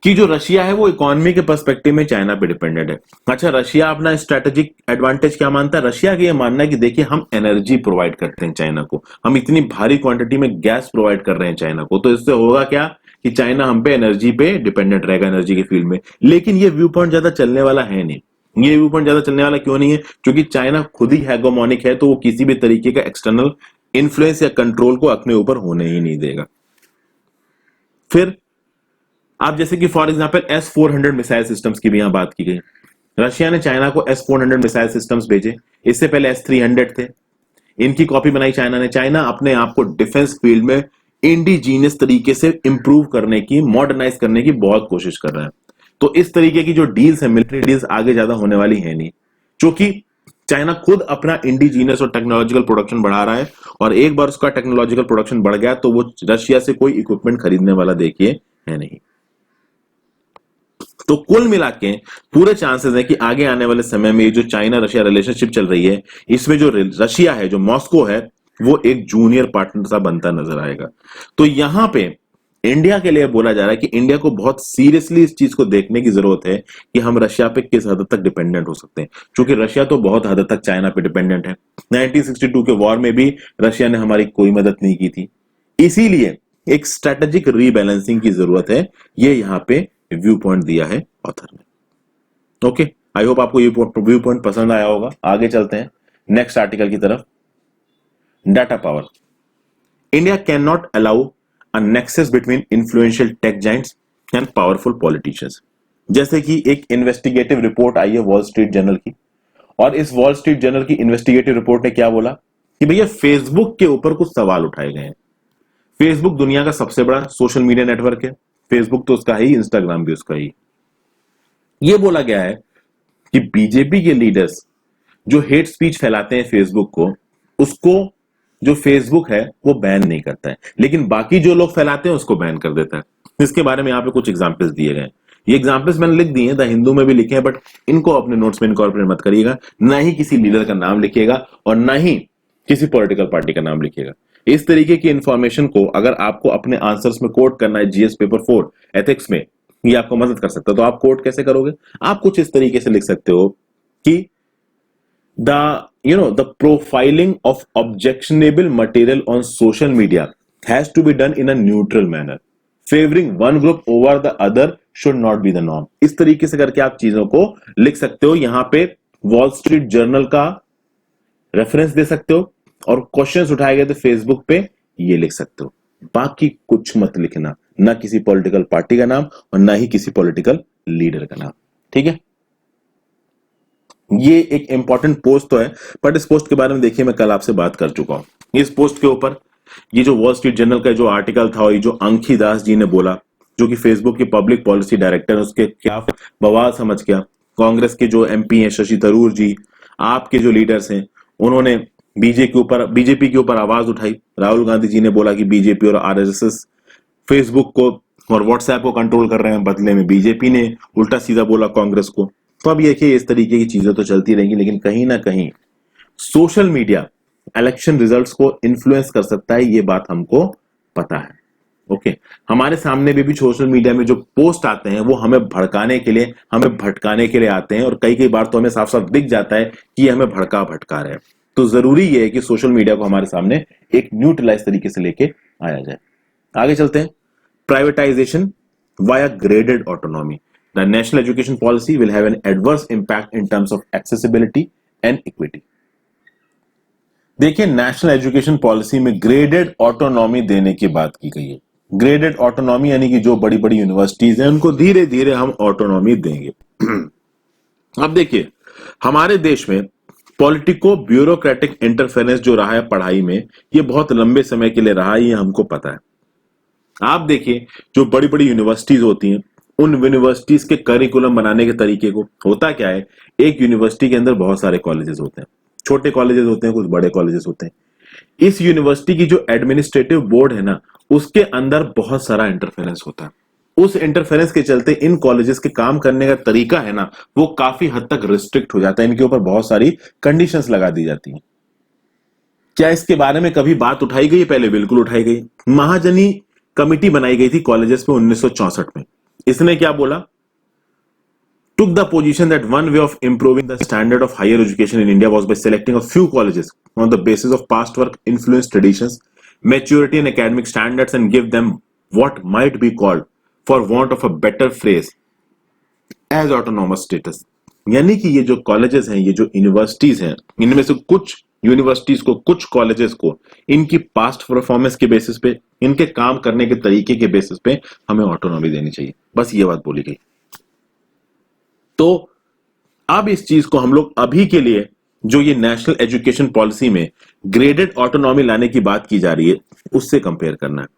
कि जो रशिया है वो इकोनॉमी के पर्सपेक्टिव में चाइना पे डिपेंडेंट है। अच्छा, रशिया अपना स्ट्रेटेजिक एडवांटेज क्या मानता है? रशिया का ये मानना है कि देखिए हम एनर्जी प्रोवाइड करते हैं चाइना को, हम इतनी भारी क्वांटिटी में गैस प्रोवाइड कर रहे हैं चाइना को, तो इससे होगा क्या कि चाइना हम पे एनर्जी पे डिपेंडेंट रहेगा, एनर्जी के फील्ड में। लेकिन ये व्यू पॉइंट ज्यादा चलने वाला है नहीं। ये व्यू पॉइंट ज्यादा चलने वाला क्यों नहीं है? क्योंकि चाइना खुद ही हेगोमोनिक है, तो वो किसी भी तरीके का एक्सटर्नल इन्फ्लुएंस या कंट्रोल को अपने ऊपर होने ही नहीं देगा। फिर आप जैसे कि for example S-400 missile systems की भी यहां बात की गई। रशिया ने चाइना को S-400 मिसाइल सिस्टम्स भेजे, इससे पहले S-300 थे, इनकी कॉपी बनाई चाइना ने। चाइना अपने आप को डिफेंस फील्ड में इंडिजीनियस तरीके से इंप्रूव करने की, मॉडर्नाइज करने की बहुत कोशिश कर रहा है। तो इस तरीके की जो डील्स है, मिलिट्री डील्स आगे ज्यादा होने वाली है नहीं, क्योंकि चाइना खुद अपना इंडिजीनियस और टेक्नोलॉजिकल प्रोडक्शन बढ़ा रहा है, और एक बार उसका टेक्नोलॉजिकल प्रोडक्शन बढ़ गया तो वो रशिया से कोई इक्विपमेंट खरीदने वाला देखिए है नहीं। तो कुल मिला के पूरे चांसेस है कि आगे आने वाले समय में ये जो चाइना रशिया रिलेशनशिप चल रही है, इसमें जो रशिया है, जो मॉस्को है, वो एक जूनियर पार्टनर सा बनता नजर आएगा। तो यहां पे इंडिया के लिए बोला जा रहा है कि इंडिया को बहुत सीरियसली इस चीज को देखने की जरूरत है कि हम रशिया पे किस हद तक डिपेंडेंट हो सकते हैं, क्योंकि रशिया तो बहुत हद तक चाइना पे डिपेंडेंट है। 1962 के वॉर में भी रशिया ने हमारी कोई मदद नहीं की थी, इसीलिए एक स्ट्रेटेजिक रीबैलेंसिंग की जरूरत है। ये यहां पे व्यू पॉइंट दिया है ऑथर ने। ओके, आई होप आपको ये व्यू पॉइंट पसंद आया होगा। आगे चलते हैं नेक्स्ट आर्टिकल की तरफ। Data power. India can not allow a nexus between influential take Giants and powerful politicians. जैसे कि एक इन्वेस्टिगेटिव रिपोर्ट आई है वॉल स्ट्रीट जर्नल की, और इस वॉल स्ट्रीट जर्नल की इन्वेस्टिगेटिव रिपोर्ट ने क्या बोला कि भैया फेसबुक के ऊपर कुछ सवाल उठाए गए हैं। फेसबुक दुनिया का सबसे बड़ा सोशल मीडिया नेटवर्क है, फेसबुक तो उसका ही, इंस्टाग्राम भी उसका ही। ये बोला गया है कि बीजेपी के लीडर्स जो हेट स्पीच फैलाते हैं फेसबुक को, उसको जो फेसबुक है वो बैन नहीं करता है, लेकिन बाकी जो लोग फैलाते हैं उसको बैन कर देता है। इसके बारे में यहाँ पे कुछ एग्जांपल्स दिए गए हैं। ये एग्जांपल्स मैंने लिख दिए हैं, द हिंदू में भी लिखे हैं, बट इनको अपने नोट्स में इनकॉर्पोरेट मत करिएगा। ना ही किसी लीडर का नाम लिखिएगा और ना ही किसी पॉलिटिकल पार्टी का नाम लिखिएगा। इस तरीके की इंफॉर्मेशन को अगर आपको अपने आंसर्स में कोट करना है जीएस पेपर 4 एथिक्स में, ये आपको मदद कर सकता है। तो आप कोट कैसे करोगे? आप कुछ इस तरीके से लिख सकते हो कि the profiling of objectionable material on social media has to be done in a neutral manner. Favoring one group over the other should not be the norm. इस तरीके से करके आप चीजों को लिख सकते हो। यहां पे वॉल स्ट्रीट जर्नल का रेफरेंस दे सकते हो, और क्वेश्चंस उठाए गए थे फेसबुक पे, ये लिख सकते हो। बाकी कुछ मत लिखना, ना किसी पॉलिटिकल पार्टी का नाम और ना ही किसी पॉलिटिकल लीडर का नाम। ठीक है, ये एक इंपॉर्टेंट पोस्ट तो है, बट इस पोस्ट के बारे में देखिए मैं कल आपसे बात कर चुका हूं। इस पोस्ट के ऊपर ये जो वॉल स्ट्रीट जर्नल का जो आर्टिकल था, और ये जो अंकी दास जी ने बोला, जो कि फेसबुक की पब्लिक पॉलिसी डायरेक्टर है, उसके क्या बवाल समझ गया। कांग्रेस के जो एमपी हैं शशि थरूर जी, आपके जो लीडर्स हैं, उन्होंने बीजेपी के ऊपर आवाज उठाई। राहुल गांधी जी ने बोला कि बीजेपी और आरएसएस फेसबुक को और व्हाट्सएप को कंट्रोल कर रहे हैं, बदले में बीजेपी ने उल्टा सीधा बोला कांग्रेस को। तो अब देखिए इस तरीके की चीजें तो चलती रहेंगी, लेकिन कहीं ना कहीं सोशल मीडिया इलेक्शन रिजल्ट्स को इन्फ्लुएंस कर सकता है, ये बात हमको पता है। ओके, हमारे सामने भी सोशल मीडिया में जो पोस्ट आते हैं वो हमें भड़काने के लिए, हमें भटकाने के लिए आते हैं, और कई बार तो हमें साफ साफ दिख जाता है कि ये हमें भटका रहे हैं। तो जरूरी ये है कि सोशल मीडिया को हमारे सामने एक न्यूट्रलाइज तरीके से लेके आया जाए। आगे चलते हैं। Privatisation via graded autonomy. The national education policy will have an adverse impact in terms of accessibility and equity. देखिए, नेशनल एजुकेशन पॉलिसी में ग्रेडेड ऑटोनॉमी देने की बात की गई है। ग्रेडेड ऑटोनॉमी यानी कि जो बड़ी बड़ी यूनिवर्सिटीज हैं उनको धीरे धीरे हम ऑटोनॉमी देंगे। अब देखिए, हमारे देश में पॉलिटिको ब्यूरोक्रेटिक इंटरफेरेंस जो रहा है पढ़ाई में, ये बहुत लंबे समय के लिए रहा है, ये हमको पता है। आप देखिए, जो बड़ी बड़ी यूनिवर्सिटीज होती हैं, उन यूनिवर्सिटीज के करिकुलम बनाने के तरीके को, होता क्या है, एक यूनिवर्सिटी के अंदर बहुत सारे कॉलेजेस होते हैं, छोटे कॉलेजेस होते हैं, कुछ बड़े कॉलेजेस होते हैं। इस यूनिवर्सिटी की जो एडमिनिस्ट्रेटिव बोर्ड है ना, उसके अंदर बहुत सारा इंटरफेरेंस होता है, उस इंटरफेरेंस के चलते इन कॉलेजेस के काम करने का तरीका है ना, वो काफी हद तक रिस्ट्रिक्ट हो जाता है, इनके ऊपर बहुत सारी कंडीशंस लगा दी जाती हैं। क्या इसके बारे में कभी बात उठाई गई? पहले बिल्कुल उठाई गई। महाजनी कमिटी बनाई गई थी कॉलेजेस में 1964 में। इसने क्या बोला? took the position that one way of improving the standard of higher education in India was by selecting a few colleges on the basis of past work, influence, traditions, maturity and academic standards and give them what might be called, for want of a better phrase, as autonomous status। यानी कि ये जो colleges हैं, ये जो universities हैं, इनमें से कुछ यूनिवर्सिटीज को, कुछ कॉलेजेस को इनकी पास्ट परफॉर्मेंस के बेसिस पे, इनके काम करने के तरीके के बेसिस पे हमें ऑटोनॉमी देनी चाहिए। बस ये बात बोली गई। तो अब इस चीज को हम लोग अभी के लिए जो ये नेशनल एजुकेशन पॉलिसी में ग्रेडेड ऑटोनॉमी लाने की बात की जा रही है, उससे कंपेयर करना है।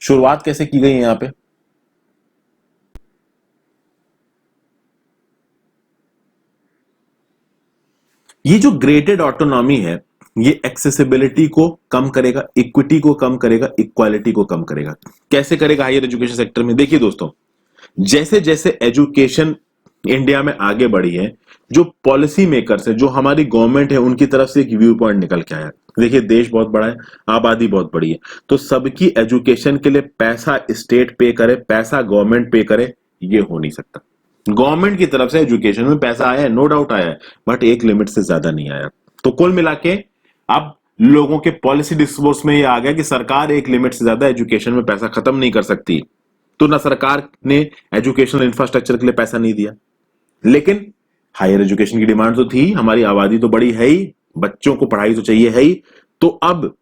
शुरुआत कैसे की गई है यहां पे? ये जो ग्रेडेड ऑटोनॉमी है, ये एक्सेसिबिलिटी को कम करेगा, इक्विटी को कम करेगा, इक्वालिटी को कम करेगा। कैसे करेगा हायर एजुकेशन सेक्टर में? देखिए दोस्तों, जैसे जैसे एजुकेशन इंडिया में आगे बढ़ी है, जो पॉलिसी मेकर्स है, जो हमारी गवर्नमेंट है, उनकी तरफ से एक व्यू पॉइंट निकल के आया। देखिए, देश बहुत बड़ा है, आबादी बहुत बड़ी है, तो सबकी एजुकेशन के लिए पैसा स्टेट पे करे, पैसा गवर्नमेंट पे करे, ये हो नहीं सकता। गवर्नमेंट की तरफ से एजुकेशन में पैसा आया है, नो डाउट आया है, बट एक लिमिट से ज्यादा नहीं आया। तो कुल मिला के अब लोगों के पॉलिसी डिस्कोर्स में ये आ गया कि सरकार एक लिमिट से ज्यादा एजुकेशन में पैसा खत्म नहीं कर सकती। तो ना सरकार ने एजुकेशनल इंफ्रास्ट्रक्चर के लिए पैसा नहीं दिया, लेकिन हायर एजुकेशन की डिमांड तो थी, हमारी आबादी तो बड़ी है ही, बच्चों को पढ़ाई तो चाहिए है ही। तो अब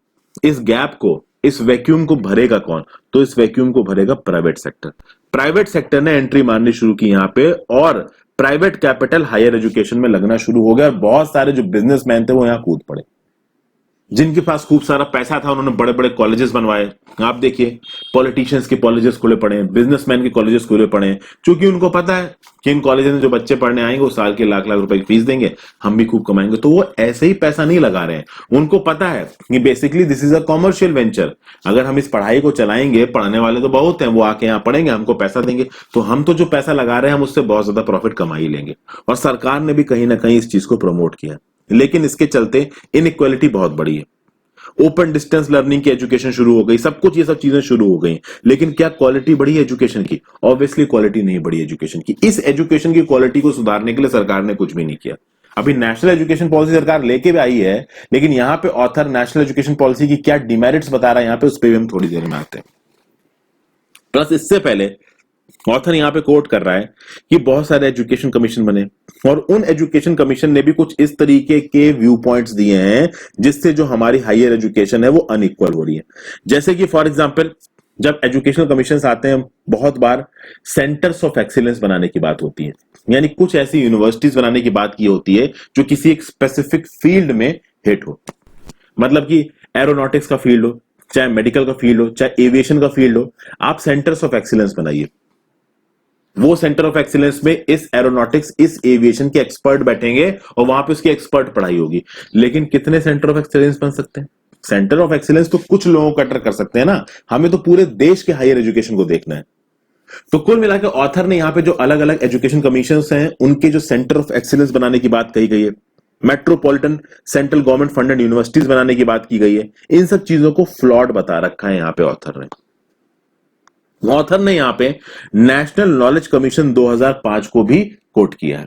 इस गैप को, इस वैक्यूम को भरेगा कौन? तो इस वैक्यूम को भरेगा प्राइवेट सेक्टर। प्राइवेट सेक्टर ने एंट्री मारनी शुरू की यहां पे, और प्राइवेट कैपिटल हायर एजुकेशन में लगना शुरू हो गया, और बहुत सारे जो बिजनेसमैन थे वो यहां कूद पड़े। जिनके पास खूब सारा पैसा था, उन्होंने बड़े बड़े कॉलेजेस बनवाए। आप देखिए, पॉलिटिशियंस के कॉलेजेस खुले पड़े हैं, बिजनेसमैन के कॉलेजेस खुले पड़े हैं, क्योंकि उनको पता है कि इन कॉलेजेस में जो बच्चे पढ़ने आएंगे वो साल के लाख लाख रुपए की फीस देंगे, हम भी खूब कमाएंगे। तो वो ऐसे ही पैसा नहीं लगा रहे हैं, उनको पता है कि basically this is a commercial venture. अगर हम इस पढ़ाई को चलाएंगे, पढ़ने वाले तो बहुत हैं, वो आके यहाँ पढ़ेंगे, हमको पैसा देंगे, तो हम तो जो पैसा लगा रहे हैं हम उससे बहुत ज्यादा प्रॉफिट कमा ही लेंगे। और सरकार ने भी कहीं ना कहीं इस चीज को प्रमोट किया, लेकिन इसके चलते इनइक्वालिटी बहुत बड़ी है। ओपन डिस्टेंस लर्निंग की एजुकेशन शुरू हो गई, सब कुछ ये सब चीजें शुरू हो गई, लेकिन क्या क्वालिटी बढ़ी एजुकेशन की? ऑब्वियसली क्वालिटी नहीं बढ़ी एजुकेशन की। इस एजुकेशन की क्वालिटी को सुधारने के लिए सरकार ने कुछ भी नहीं किया। अभी नेशनल एजुकेशन पॉलिसी सरकार लेके भी आई है, लेकिन यहां पे ऑथर नेशनल एजुकेशन पॉलिसी की क्या डिमेरिट्स बता रहा है यहां पे, उस पर भी हम थोड़ी देर में आते हैं। प्लस इससे पहले ऑथर यहां पे कोट कर रहा है कि बहुत सारे एजुकेशन कमीशन बने, और उन एजुकेशन कमीशन ने भी कुछ इस तरीके के व्यू पॉइंट्स दिए हैं जिससे जो हमारी हायर एजुकेशन है वो अनइक्वल हो रही है। जैसे कि फॉर एग्जांपल, जब एजुकेशनल कमीशन आते हैं, बहुत बार सेंटर्स ऑफ एक्सीलेंस बनाने की बात होती है, यानी कुछ ऐसी यूनिवर्सिटीज बनाने की बात की होती है जो किसी एक स्पेसिफिक फील्ड में हिट हो। मतलब कि एरोनॉटिक्स का फील्ड हो, चाहे मेडिकल का फील्ड हो, चाहे एविएशन का फील्ड हो, आप सेंटर्स ऑफ एक्सीलेंस बनाइए। वो सेंटर ऑफ एक्सीलेंस में इस एरोनॉटिक्स, इस एविएशन के एक्सपर्ट बैठेंगे और वहां पे उसकी एक्सपर्ट पढ़ाई होगी। लेकिन कितने सेंटर ऑफ एक्सीलेंस बन सकते हैं? सेंटर ऑफ एक्सीलेंस तो कुछ लोगों को कटर कर सकते हैं ना, हमें तो पूरे देश के हायर एजुकेशन को देखना है। तो कुल मिलाकर ऑथर ने यहां पे जो अलग अलग एजुकेशन कमीशन हैं, उनके जो सेंटर ऑफ एक्सीलेंस बनाने की बात कही गई है, metropolitan central government funded universities बनाने की बात की गई है, इन सब चीजों को फ्लॉड बता रखा है यहां पे ऑथर ने। ऑथर ने यहां पे नेशनल नॉलेज कमीशन 2005 को भी कोट किया है।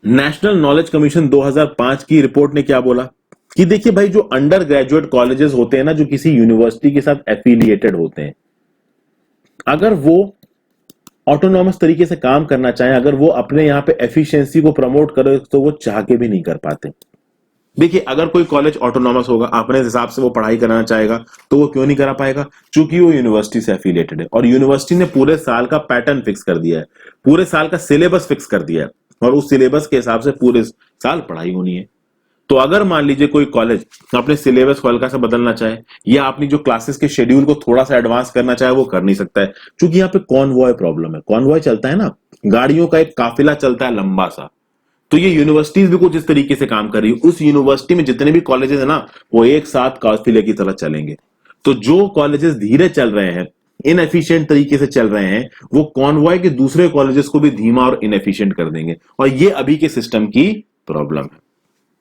नेशनल नॉलेज कमीशन 2005 की रिपोर्ट ने क्या बोला कि देखिए भाई, जो अंडर ग्रेजुएट कॉलेजेस होते हैं ना, जो किसी यूनिवर्सिटी के साथ एफिलिएटेड होते हैं, अगर वो ऑटोनॉमस तरीके से काम करना चाहें, अगर वो अपने यहां पे एफिशिएंसी को प्रमोट करे, तो वो चाह के भी नहीं कर पाते। देखिए, अगर कोई कॉलेज ऑटोनॉमस होगा, अपने हिसाब से वो पढ़ाई कराना चाहेगा, तो वो क्यों नहीं करा पाएगा? क्योंकि वो यूनिवर्सिटी से एफिलिएटेड है, और यूनिवर्सिटी ने पूरे साल का पैटर्न फिक्स कर दिया है, पूरे साल का सिलेबस फिक्स कर दिया है, और उस सिलेबस के हिसाब से पूरे साल पढ़ाई होनी है। तो अगर मान लीजिए कोई कॉलेज अपने सिलेबस को हल्का सा बदलना चाहे, या अपनी जो क्लासेस के शेड्यूल को थोड़ा सा एडवांस करना चाहे, वो कर नहीं सकता है, क्योंकि यहाँ पे कॉन्वॉय प्रॉब्लम है। कॉन्वॉय चलता है ना, गाड़ियों का एक काफिला चलता है लंबा सा। तो ये यूनिवर्सिटीज भी कुछ इस तरीके से काम कर रही है। उस यूनिवर्सिटी में जितने भी कॉलेजेस है ना, वो एक साथ काफिले की तरह चलेंगे। तो जो कॉलेजेस धीरे चल रहे हैं, इनएफिशिएंट तरीके से चल रहे हैं, वो कॉन्वॉय के दूसरे कॉलेजेस को भी धीमा और इनएफिशिएंट कर देंगे, और ये अभी के सिस्टम की प्रॉब्लम है।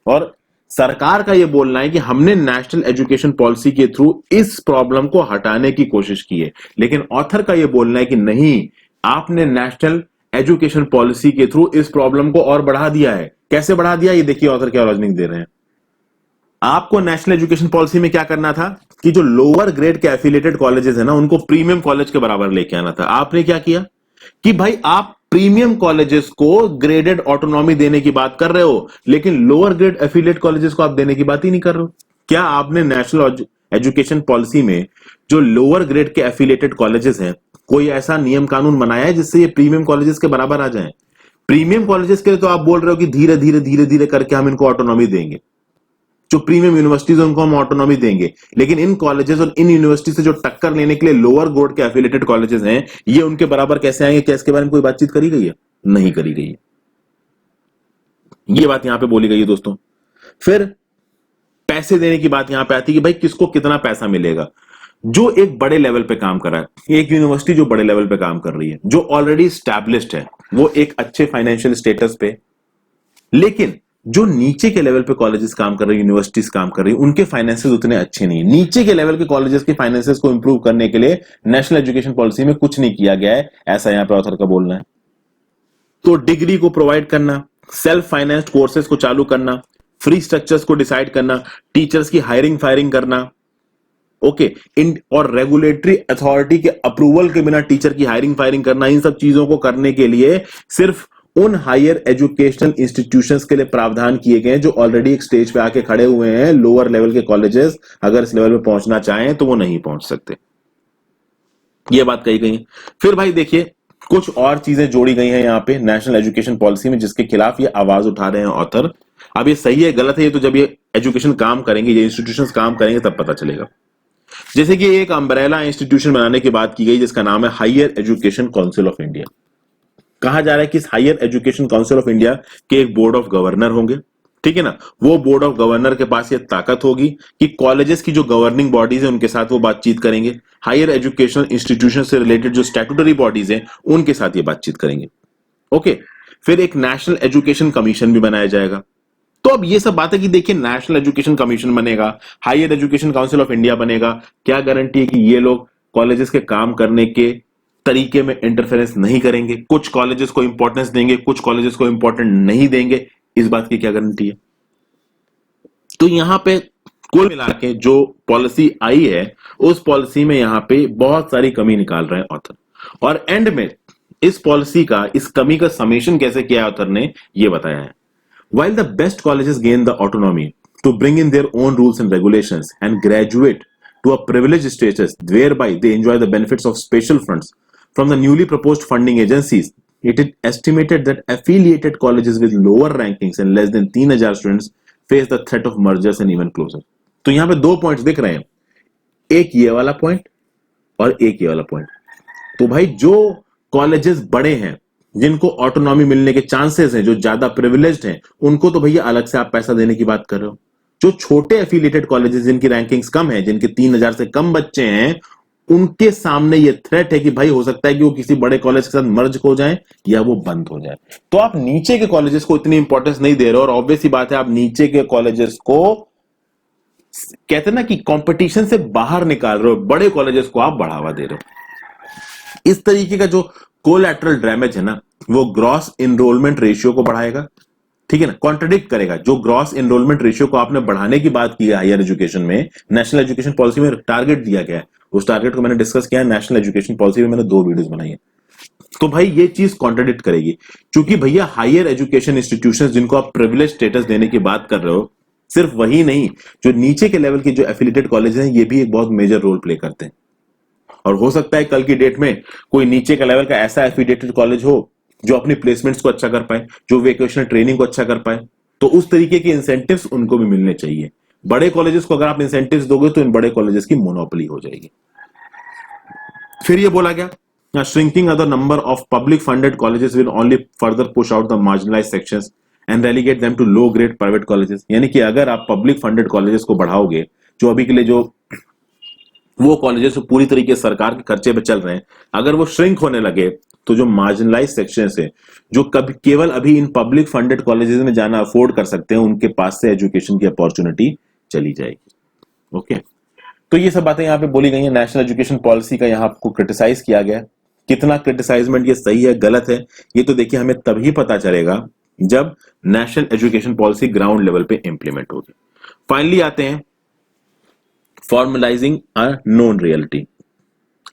और सरकार का ये बोलना है कि हमने नेशनल एजुकेशन पॉलिसी के थ्रू इस प्रॉब्लम को हटाने की कोशिश की है, लेकिन ऑथर का ये बोलना है कि नहीं, आपने नेशनल एजुकेशन पॉलिसी के थ्रू इस प्रॉब्लम को और बढ़ा दिया है। कैसे बढ़ा दिया, ये देखिए ऑथर क्या लॉजिक दे रहे हैं। आपको नेशनल एजुकेशन पॉलिसी में क्या करना था कि जो लोअर ग्रेड के एफिलिएटेड कॉलेजेस है ना, उनको प्रीमियम कॉलेज के बराबर लेके आना था। आपने क्या किया कि भाई आप प्रीमियम कॉलेजेस को ग्रेडेड ऑटोनॉमी देने की बात कर रहे हो, लेकिन लोअर ग्रेड एफिलिएट कॉलेजेस को आप देने की बात ही नहीं कर रहे हो। क्या आपने नेशनल एजुकेशन पॉलिसी में जो लोअर ग्रेड के एफिलिएटेड कॉलेजेस हैं, कोई ऐसा नियम कानून बनाया है जिससे ये प्रीमियम कॉलेजेस के बराबर आ जाएं? प्रीमियम कॉलेजेस के लिए तो आप बोल रहे हो कि धीरे धीरे धीरे धीरे करके हम इनको ऑटोनॉमी देंगे, जो प्रीमियम यूनिवर्सिटीज उनको हम ऑटोनॉमी देंगे, लेकिन इन कॉलेजेस और इन यूनिवर्सिटी से जो टक्कर लेने के लिए लोअर ग्रेड के एफिलिएटेड कॉलेजेस हैं, ये उनके बराबर कैसे आएंगे? क्या इसके बारे में कोई बातचीत करी गई है? नहीं करी गई है। ये बात यहां पे बोली गई है दोस्तों। फिर पैसे देने की बात यहां पे आती है कि भाई किसको कितना पैसा मिलेगा। जो एक बड़े लेवल पे काम कर रहा है, एक यूनिवर्सिटी जो बड़े लेवल पे काम कर रही है, जो ऑलरेडी स्टैब्लिश्ड है, वो एक अच्छे फाइनेंशियल स्टेटस पे, लेकिन जो नीचे के लेवल पे कॉलेजेस काम कर रही है, यूनिवर्सिटीज काम कर रही है, उनके फाइनेंसेस उतने अच्छे नहीं है। नीचे के लेवल के कॉलेजेस के फाइनेंसेस को इंप्रूव करने के लिए नेशनल एजुकेशन पॉलिसी में कुछ नहीं किया गया है, ऐसा यहां पे ऑथर का बोलना है। तो डिग्री को प्रोवाइड करना, सेल्फ फाइनेंस्ड कोर्सेज को चालू करना, फ्री स्ट्रक्चर्स को डिसाइड करना, टीचर्स की हायरिंग फायरिंग करना, ओके, और रेगुलेटरी अथॉरिटी के अप्रूवल के बिना टीचर की हायरिंग फायरिंग करना, इन सब चीजों को करने के लिए सिर्फ उन हायर एजुकेशनल इंस्टीट्यूशंस के लिए प्रावधान किए गए हैं जो ऑलरेडी एक स्टेज पे आके खड़े हुए हैं। लोअर लेवल के कॉलेजेस अगर इस लेवल पे पहुंचना चाहें तो वो नहीं पहुंच सकते, ये बात कही गई है। फिर भाई देखिए कुछ और चीजें जोड़ी गई हैं यहां पे नेशनल एजुकेशन पॉलिसी में, जिसके खिलाफ ये आवाज उठा रहे हैं ऑथर। अब ये सही है गलत है, ये तो जब ये एजुकेशन काम करेंगे, ये इंस्टीट्यूशंस काम करेंगे, तब पता चलेगा। जैसे कि एक अम्ब्रेला इंस्टीट्यूशन बनाने की बात की गई जिसका नाम है higher education council of India. कहा जा रहा है कि इस higher education council of India के एक बोर्ड ऑफ गवर्नर होंगे, ठीक है ना। वो बोर्ड ऑफ गवर्नर के पास ये ताकत होगी कि कॉलेजेस की जो गवर्निंग बॉडीज है उनके साथ वो बातचीत करेंगे, हायर एजुकेशनल इंस्टीट्यूशन से रिलेटेड जो स्टैट्यूटरी बॉडीज हैं उनके साथ ये बातचीत करेंगे। ओके, फिर एक नेशनल एजुकेशन कमीशन भी बनाया जाएगा। तो अब ये सब बातें कि देखिए नेशनल एजुकेशन कमीशन बनेगा, higher education council of India बनेगा, क्या गारंटी है कि ये लोग कॉलेजेस के काम करने के तरीके में इंटरफेरेंस नहीं करेंगे? कुछ कॉलेजेस को इंपॉर्टेंस देंगे, कुछ कॉलेजेस को इंपॉर्टेंट नहीं देंगे, इस बात की क्या गारंटी है? तो यहां पे कुल मिला के जो पॉलिसी आई है उस पॉलिसी में यहां पे बहुत सारी कमी निकाल रहे हैं ऑथर, और एंड में इस पॉलिसी का, इस कमी का समेशन कैसे किया है ऑथर ने ये बताया है। While the best colleges gain the autonomy to bring in their own rules and regulations and graduate to a privileged status, whereby they enjoy the benefits of special funds from the newly proposed funding agencies, it is estimated that affiliated colleges with lower rankings and less than 3,000 students face the threat of mergers and even closure. तो यहां पे दो points दिख रहे हैं, एक ये वाला पॉइंट और एक ये वाला पॉइंट। तो भाई जो कॉलेजेस बड़े हैं, जिनको ऑटोनॉमी मिलने के चांसेस हैं, जो ज्यादा प्रिविलेज्ड हैं, उनको तो भैया अलग से आप पैसा देने की बात कर रहे हो। जो छोटे एफिलिएटेड कॉलेजेस जिनकी रैंकिंग्स कम है, जिनके 3,000 से कम बच्चे हैं, उनके सामने ये थ्रेट है कि भाई हो सकता है कि वो किसी बड़े कॉलेज के साथ मर्ज हो जाए या वो बंद हो जाए। तो आप नीचे के कॉलेजेस को इतनी इंपॉर्टेंस नहीं दे रहे हो, और ऑब्वियस सी बात है आप नीचे के कॉलेजेस को कहते हैं ना कि कंपटीशन से बाहर निकाल रहे हो, बड़े कॉलेजेस को आप बढ़ावा दे रहे हो। इस तरीके का जो कोलैटरल डैमेज है ना, वो ग्रॉस एनरोलमेंट रेशियो को बढ़ाएगा, ठीक है ना, कॉन्ट्रडिक्ट करेगा। जो ग्रॉस एनरोलमेंट रेशियो को आपने बढ़ाने की बात की है हायर एजुकेशन में, नेशनल एजुकेशन पॉलिसी में टारगेट दिया गया है, उस टारगेट को मैंने डिस्कस किया है नेशनल एजुकेशन पॉलिसी में, मैंने 2 वीडियोस बनाई है। तो भाई ये चीज कॉन्ट्रडिक्ट करेगी, क्योंकि भैया हायर एजुकेशन इंस्टीट्यूशंस जिनको आप प्रिविलेज स्टेटस देने की बात कर रहे हो, सिर्फ वही नहीं, जो नीचे के लेवल के जो एफिलिएटेड कॉलेज हैं, ये भी एक बहुत मेजर रोल प्ले करते हैं। और हो सकता है कल की डेट में कोई नीचे का लेवल का ऐसा एफिलिएटेड कॉलेज हो जो अपनी प्लेसमेंट्स को अच्छा कर पाए, जो वोकेशनल ट्रेनिंग को अच्छा कर पाए, तो उस तरीके के इंसेंटिव्स उनको भी मिलने चाहिए। बड़े कॉलेजेस को अगर आप इंसेंटिव्स दोगे तो इन बड़े कॉलेजेस की मोनोपोली हो जाएगी। फिर ये बोला गया shrinking other number of public funded colleges will only further push out the marginalised sections and relegate them to low grade private colleges. यानी कि अगर आप पब्लिक फंडेड कॉलेजेस को बढ़ाओगे, जो अभी के लिए जो वो कॉलेजेस पूरी तरीके से सरकार के खर्चे पे चल रहे हैं, अगर वो श्रिंक होने लगे तो जो मार्जिनलाइज सेक्शन है, जो कभी केवल अभी इन पब्लिक फंडेड कॉलेजेस में जाना अफोर्ड कर सकते हैं, उनके पास से एजुकेशन की अपॉर्चुनिटी चली जाएगी। ओके, तो ये सब बातें यहाँ पे बोली गई हैं। नेशनल एजुकेशन पॉलिसी का यहाँ आपको क्रिटिसाइज किया गया है। कितना क्रिटिसाइजमेंट ये सही है गलत है, ये तो देखिए हमें तभी पता चलेगा जब national education policy ground level पे इंप्लीमेंट होगी। फाइनली आते हैं formalising a known reality.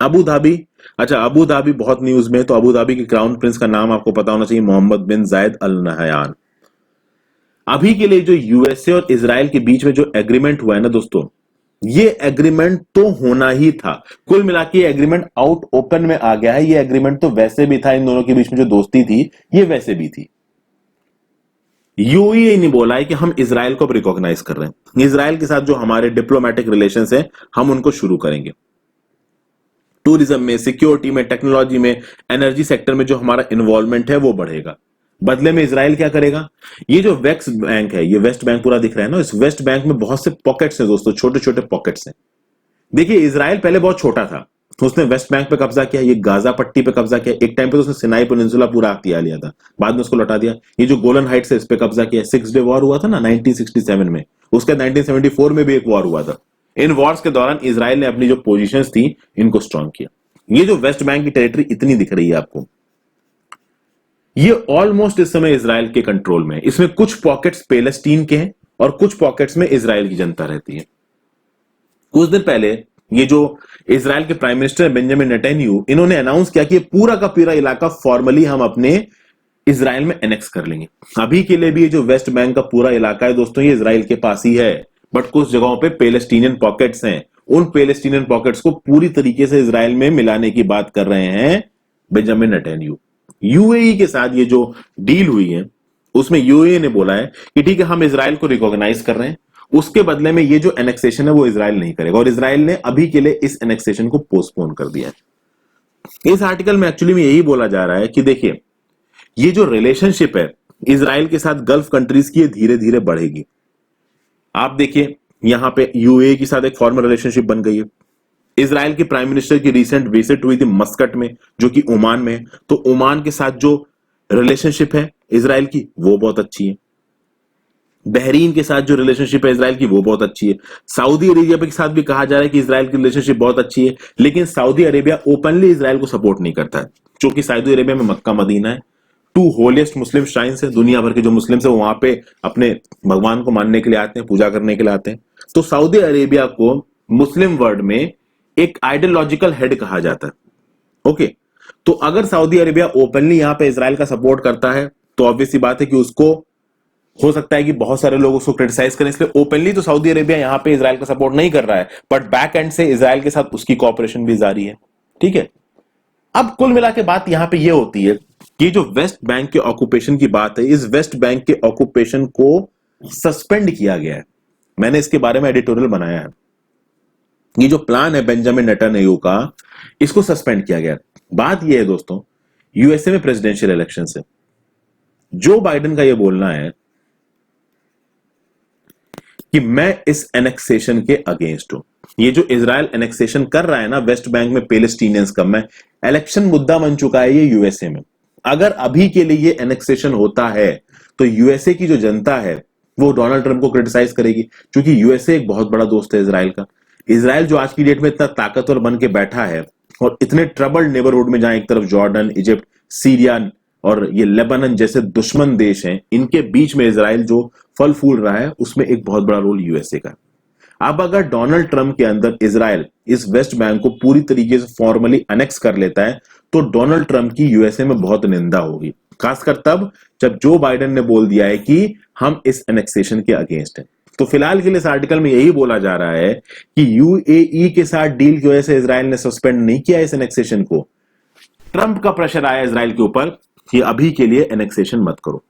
Abu Dhabi, अच्छा अबू धाबी बहुत न्यूज में, तो अबू धाबी के क्राउन प्रिंस का नाम आपको पता होना चाहिए, मोहम्मद बिन जायद अल नहयान। अभी के लिए जो यूएसए और इजराइल के बीच में जो एग्रीमेंट हुआ है ना दोस्तों, ये एग्रीमेंट तो होना ही था। कुल मिला के एग्रीमेंट आउट ओपन में आ गया है। ये एग्रीमेंट तो वैसे भी था, इन दोनों के बीच में जो दोस्ती थी ये वैसे भी थी। यूएई ने बोला है कि हम इजराइल को रिकॉग्नाइज कर रहे हैं, इजराइल के साथ जो हमारे डिप्लोमेटिक रिलेशंस हैं हम उनको शुरू करेंगे। टूरिज्म में, सिक्योरिटी में, टेक्नोलॉजी में, एनर्जी सेक्टर में जो हमारा इन्वॉल्वमेंट है वो बढ़ेगा। बदले में इजराइल क्या करेगा, ये जो वेस्ट बैंक है, ये वेस्ट बैंक पूरा दिख रहा है ना, इस वेस्ट बैंक में बहुत से पॉकेट्स हैं दोस्तों, छोटे छोटे पॉकेट्स हैं। देखिए इजराइल पहले बहुत छोटा था, तो उसने वेस्ट बैंक पे कब्जा किया, ये गाजा पट्टी पे कब्जा किया, एक टाइम पे तो उसने सिनाई पेनिनसुला पूरा अख्तियार लिया था, बाद में उसको लौटा दिया। ये जो गोलन हाइट्स है इस पे कब्जा किया। 6 डे वॉर हुआ था ना 1967 में, उसके 1974 में भी एक वॉर हुआ था। इन वॉर्स के दौरान इजराइल ने अपनी जो पोजीशंस थी इनको स्ट्रॉन्ग किया। ये जो वेस्ट बैंक की टेरिटरी इतनी दिख रही है आपको, ये ऑलमोस्ट इस समय इजराइल के कंट्रोल में है। इसमें कुछ पॉकेट्स पैलेस्टीन के हैं और कुछ पॉकेट्स में इजराइल की जनता रहती है। कुछ दिन पहले ये जो इजराइल के प्राइम मिनिस्टर बेंजामिन नेतन्याहू, इन्होंने अनाउंस किया कि पूरा का पूरा इलाका फॉर्मली हम अपने इजराइल में एनेक्स कर लेंगे। अभी के लिए भी ये जो वेस्ट बैंक का पूरा इलाका है दोस्तों, ये इजराइल के पास ही है, बट कुछ जगहों पे पैलेस्टीनियन पॉकेट्स हैं। उन पैलेस्टीनियन पॉकेट्स को पूरी तरीके से इजराइल में मिलाने की बात कर रहे हैं बेंजामिन नेतन्याहू। यूएई के साथ ये जो डील हुई है उसमें यूएई ने बोला है कि ठीक है हम इजराइल को रिकॉग्नाइज कर रहे हैं, उसके बदले में ये जो एनेक्सेशन है वो इजराइल नहीं करेगा, और इजराइल ने अभी के लिए इस एनेक्सेशन को पोस्टपोन कर दिया है। इस आर्टिकल में एक्चुअली में यही बोला जा रहा है कि देखिए ये जो रिलेशनशिप है इजराइल के साथ गल्फ कंट्रीज की, धीरे धीरे बढ़ेगी। आप देखिए यहां पे यूएई के साथ एक फॉर्मल रिलेशनशिप बन गई है। इजराइल के प्राइम मिनिस्टर की रिसेंट विजिट हुई थी मस्कट में, जो कि ओमान में है, तो ओमान के साथ जो रिलेशनशिप है इजराइल की वो बहुत अच्छी है। बहरीन के साथ जो रिलेशनशिप है इजराइल की वो बहुत अच्छी है। सऊदी अरेबिया के साथ भी कहा जा रहा है कि इजराइल की रिलेशनशिप बहुत अच्छी है, लेकिन सऊदी अरेबिया ओपनली इजराइल को सपोर्ट नहीं करता है, क्योंकि सऊदी अरेबिया में मक्का मदीना है, 2 होलिएस्ट मुस्लिम श्राइन्स है, दुनिया भर के जो मुस्लिम्स है वहां पे अपने भगवान को मानने के लिए आते हैं, पूजा करने के लिए आते हैं। तो सऊदी अरेबिया को मुस्लिम वर्ल्ड में एक आइडियोलॉजिकल हेड कहा जाता है। ओके, तो अगर सऊदी अरेबिया ओपनली यहां पे इजराइल का सपोर्ट करता है तो ऑब्वियस सी बात है कि उसको हो सकता है कि बहुत सारे लोग उसको क्रिटिसाइज करें, इसलिए ओपनली तो सऊदी अरेबिया यहां पे इजराइल का सपोर्ट नहीं कर रहा है, बट बैक एंड से इजराइल के साथ उसकी कोऑपरेशन भी जारी है। ठीक है, अब कुल मिला के बात यहां पे ये होती है कि जो वेस्ट बैंक के ऑक्यूपेशन की बात है, इस वेस्ट बैंक के ऑक्यूपेशन को सस्पेंड किया गया है। मैंने इसके बारे में एडिटोरियल बनाया है। ये जो प्लान है बेंजामिन नेतन्याहू का, इसको सस्पेंड किया गया। बात यह है दोस्तों, यूएसए में प्रेसिडेंशियल इलेक्शन है, जो बाइडेन का यह बोलना है कि मैं इस एनेक्सेशन के अगेंस्ट हूं। ये जो इजराइल एनेक्सेशन कर रहा है ना वेस्ट बैंक में पैलेस्टीनियंस का, मैं इलेक्शन मुद्दा बन चुका है ये यूएसए में। अगर अभी के लिए ये एनेक्सेशन होता है तो यूएसए की जो जनता है वो डोनाल्ड ट्रंप को क्रिटिसाइज करेगी, क्योंकि यूएसए एक बहुत बड़ा दोस्त है इजराइल का। इजराइल जो आज की डेट में इतना ताकतवर बन के बैठा है और इतने ट्रबल्ड नेबरहुड में, जहां एक तरफ जॉर्डन, इजिप्ट, सीरिया और ये लेबनान जैसे दुश्मन देश हैं, इनके बीच में इजराइल जो फल फूल रहा है उसमें एक बहुत बड़ा रोल यूएसए का। अब अगर डोनाल्ड ट्रंप के अंदर इजराइल इस वेस्ट बैंक को पूरी तरीके से फॉर्मली अनेक्स कर लेता है तो डोनाल्ड ट्रंप की यूएसए में बहुत निंदा होगी, खासकर तब जब जो बाइडेन ने बोल दिया है कि हम इस एनेक्सेशन के अगेंस्ट हैं। तो फिलहाल के लिए इस आर्टिकल में यही बोला जा रहा है कि यूएई के साथ डील की वजह से इजराइल ने सस्पेंड नहीं किया इस एनेक्सेशन को। ट्रंप का प्रेशर आया इजराइल के ऊपर कि अभी के लिए एनेक्सेशन मत करो।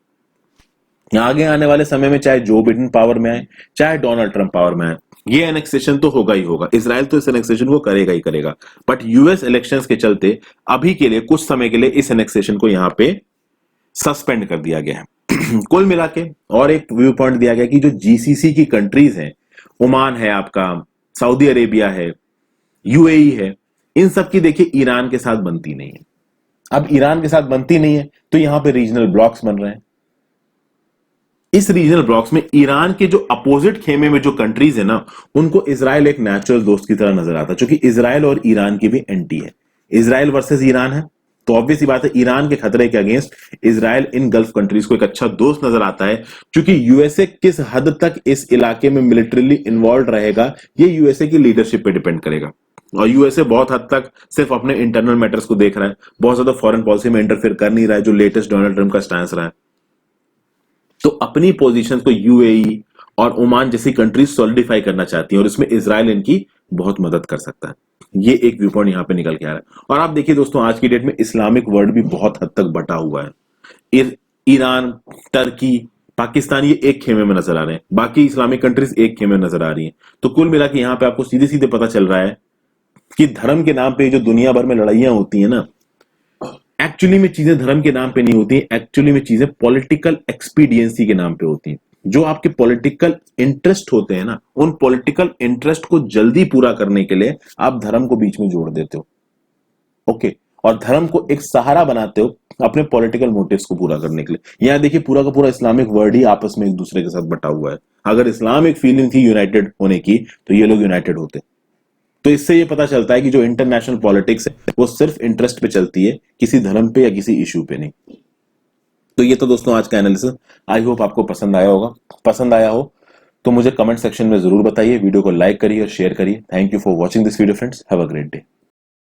आगे आने वाले समय में चाहे जो बिडेन पावर में आए, चाहे डोनाल्ड ट्रंप पावर में आए, ये एनेक्सेशन तो होगा ही होगा। इजराइल तो इस एनेक्सेशन को करेगा ही करेगा, बट यूएस इलेक्शंस के चलते अभी के लिए कुछ समय के लिए इस एनेक्सेशन को यहां पे सस्पेंड कर दिया गया है। कुल मिला के और एक व्यू पॉइंट दिया गया कि जो जीसीसी की कंट्रीज हैं, ओमान है आपका, सऊदी अरेबिया है, यूएई है, इन सब की देखिए ईरान के साथ बनती नहीं है। अब ईरान के साथ बनती नहीं है तो यहां पे रीजनल ब्लॉक्स बन रहे हैं। इस रीजनल ब्लॉक्स में ईरान के जो अपोजिट खेमे में जो कंट्रीज है ना, उनको इजराइल एक नेचुरल दोस्त की तरह नजर आता है, क्योंकि इजराइल और ईरान की भी एंटी है। इजराइल वर्सेस ईरान है, तो ऑब्वियस सी बात है ईरान के खतरे के अगेंस्ट इजराइल इन गल्फ कंट्रीज को एक अच्छा दोस्त नजर आता है। क्योंकि यूएसए किस हद तक इस इलाके में मिलिट्रीली इन्वॉल्व रहेगा, ये यूएसए की लीडरशिप पे डिपेंड करेगा। और यूएसए बहुत हद तक सिर्फ अपने इंटरनल मैटर्स को देख रहा है, बहुत ज्यादा फॉरेन पॉलिसी में इंटरफेयर कर नहीं रहा है, जो लेटेस्ट डोनाल्ड ट्रंप का स्टैंस रहा है। तो अपनी पोजीशन को यूएई और ओमान जैसी कंट्रीज सॉलिडिफाई करना चाहती हैं, और इसमें इजराइल इनकी बहुत मदद कर सकता है। ये एक व्यू पॉइंट यहां पे निकल के आ रहा है। और आप देखिए दोस्तों, आज की डेट में इस्लामिक वर्ल्ड भी बहुत हद तक बटा हुआ है। ईरान, टर्की, पाकिस्तान ये एक खेमे में नजर आ रहे हैं, बाकी इस्लामिक कंट्रीज एक खेमे में नजर आ रही हैं। तो कुल मिला के यहाँ पे आपको सीधे सीधे पता चल रहा है कि धर्म के नाम पे जो दुनिया भर में लड़ाइयां होती है ना, एक्चुअली में चीजें धर्म के नाम पे नहीं होती, एक्चुअली में चीजें पॉलिटिकल एक्सपीडियंसी के नाम पे होती हैं। जो आपके पॉलिटिकल इंटरेस्ट होते हैं ना, उन पॉलिटिकल इंटरेस्ट को जल्दी पूरा करने के लिए आप धर्म को बीच में जोड़ देते हो, ओके, और धर्म को एक सहारा बनाते हो अपने पॉलिटिकल मोटिव्स को पूरा करने के लिए। यहां देखिए पूरा का पूरा इस्लामिक वर्ल्ड ही आपस में एक दूसरे के साथ बटा हुआ है। अगर इस्लामिक फीलिंग थी यूनाइटेड होने की, तो ये लोग यूनाइटेड होते। तो इससे ये पता चलता है कि जो इंटरनेशनल पॉलिटिक्स है वो सिर्फ इंटरेस्ट पे चलती है, किसी धर्म पे या किसी इशू पे नहीं। तो ये तो दोस्तों आज का एनालिसिस, आई होप आपको पसंद आया होगा। पसंद आया हो तो मुझे कमेंट सेक्शन में जरूर बताइए, वीडियो को लाइक करिए और शेयर करिए। Thank you for watching this video friends, have a great day.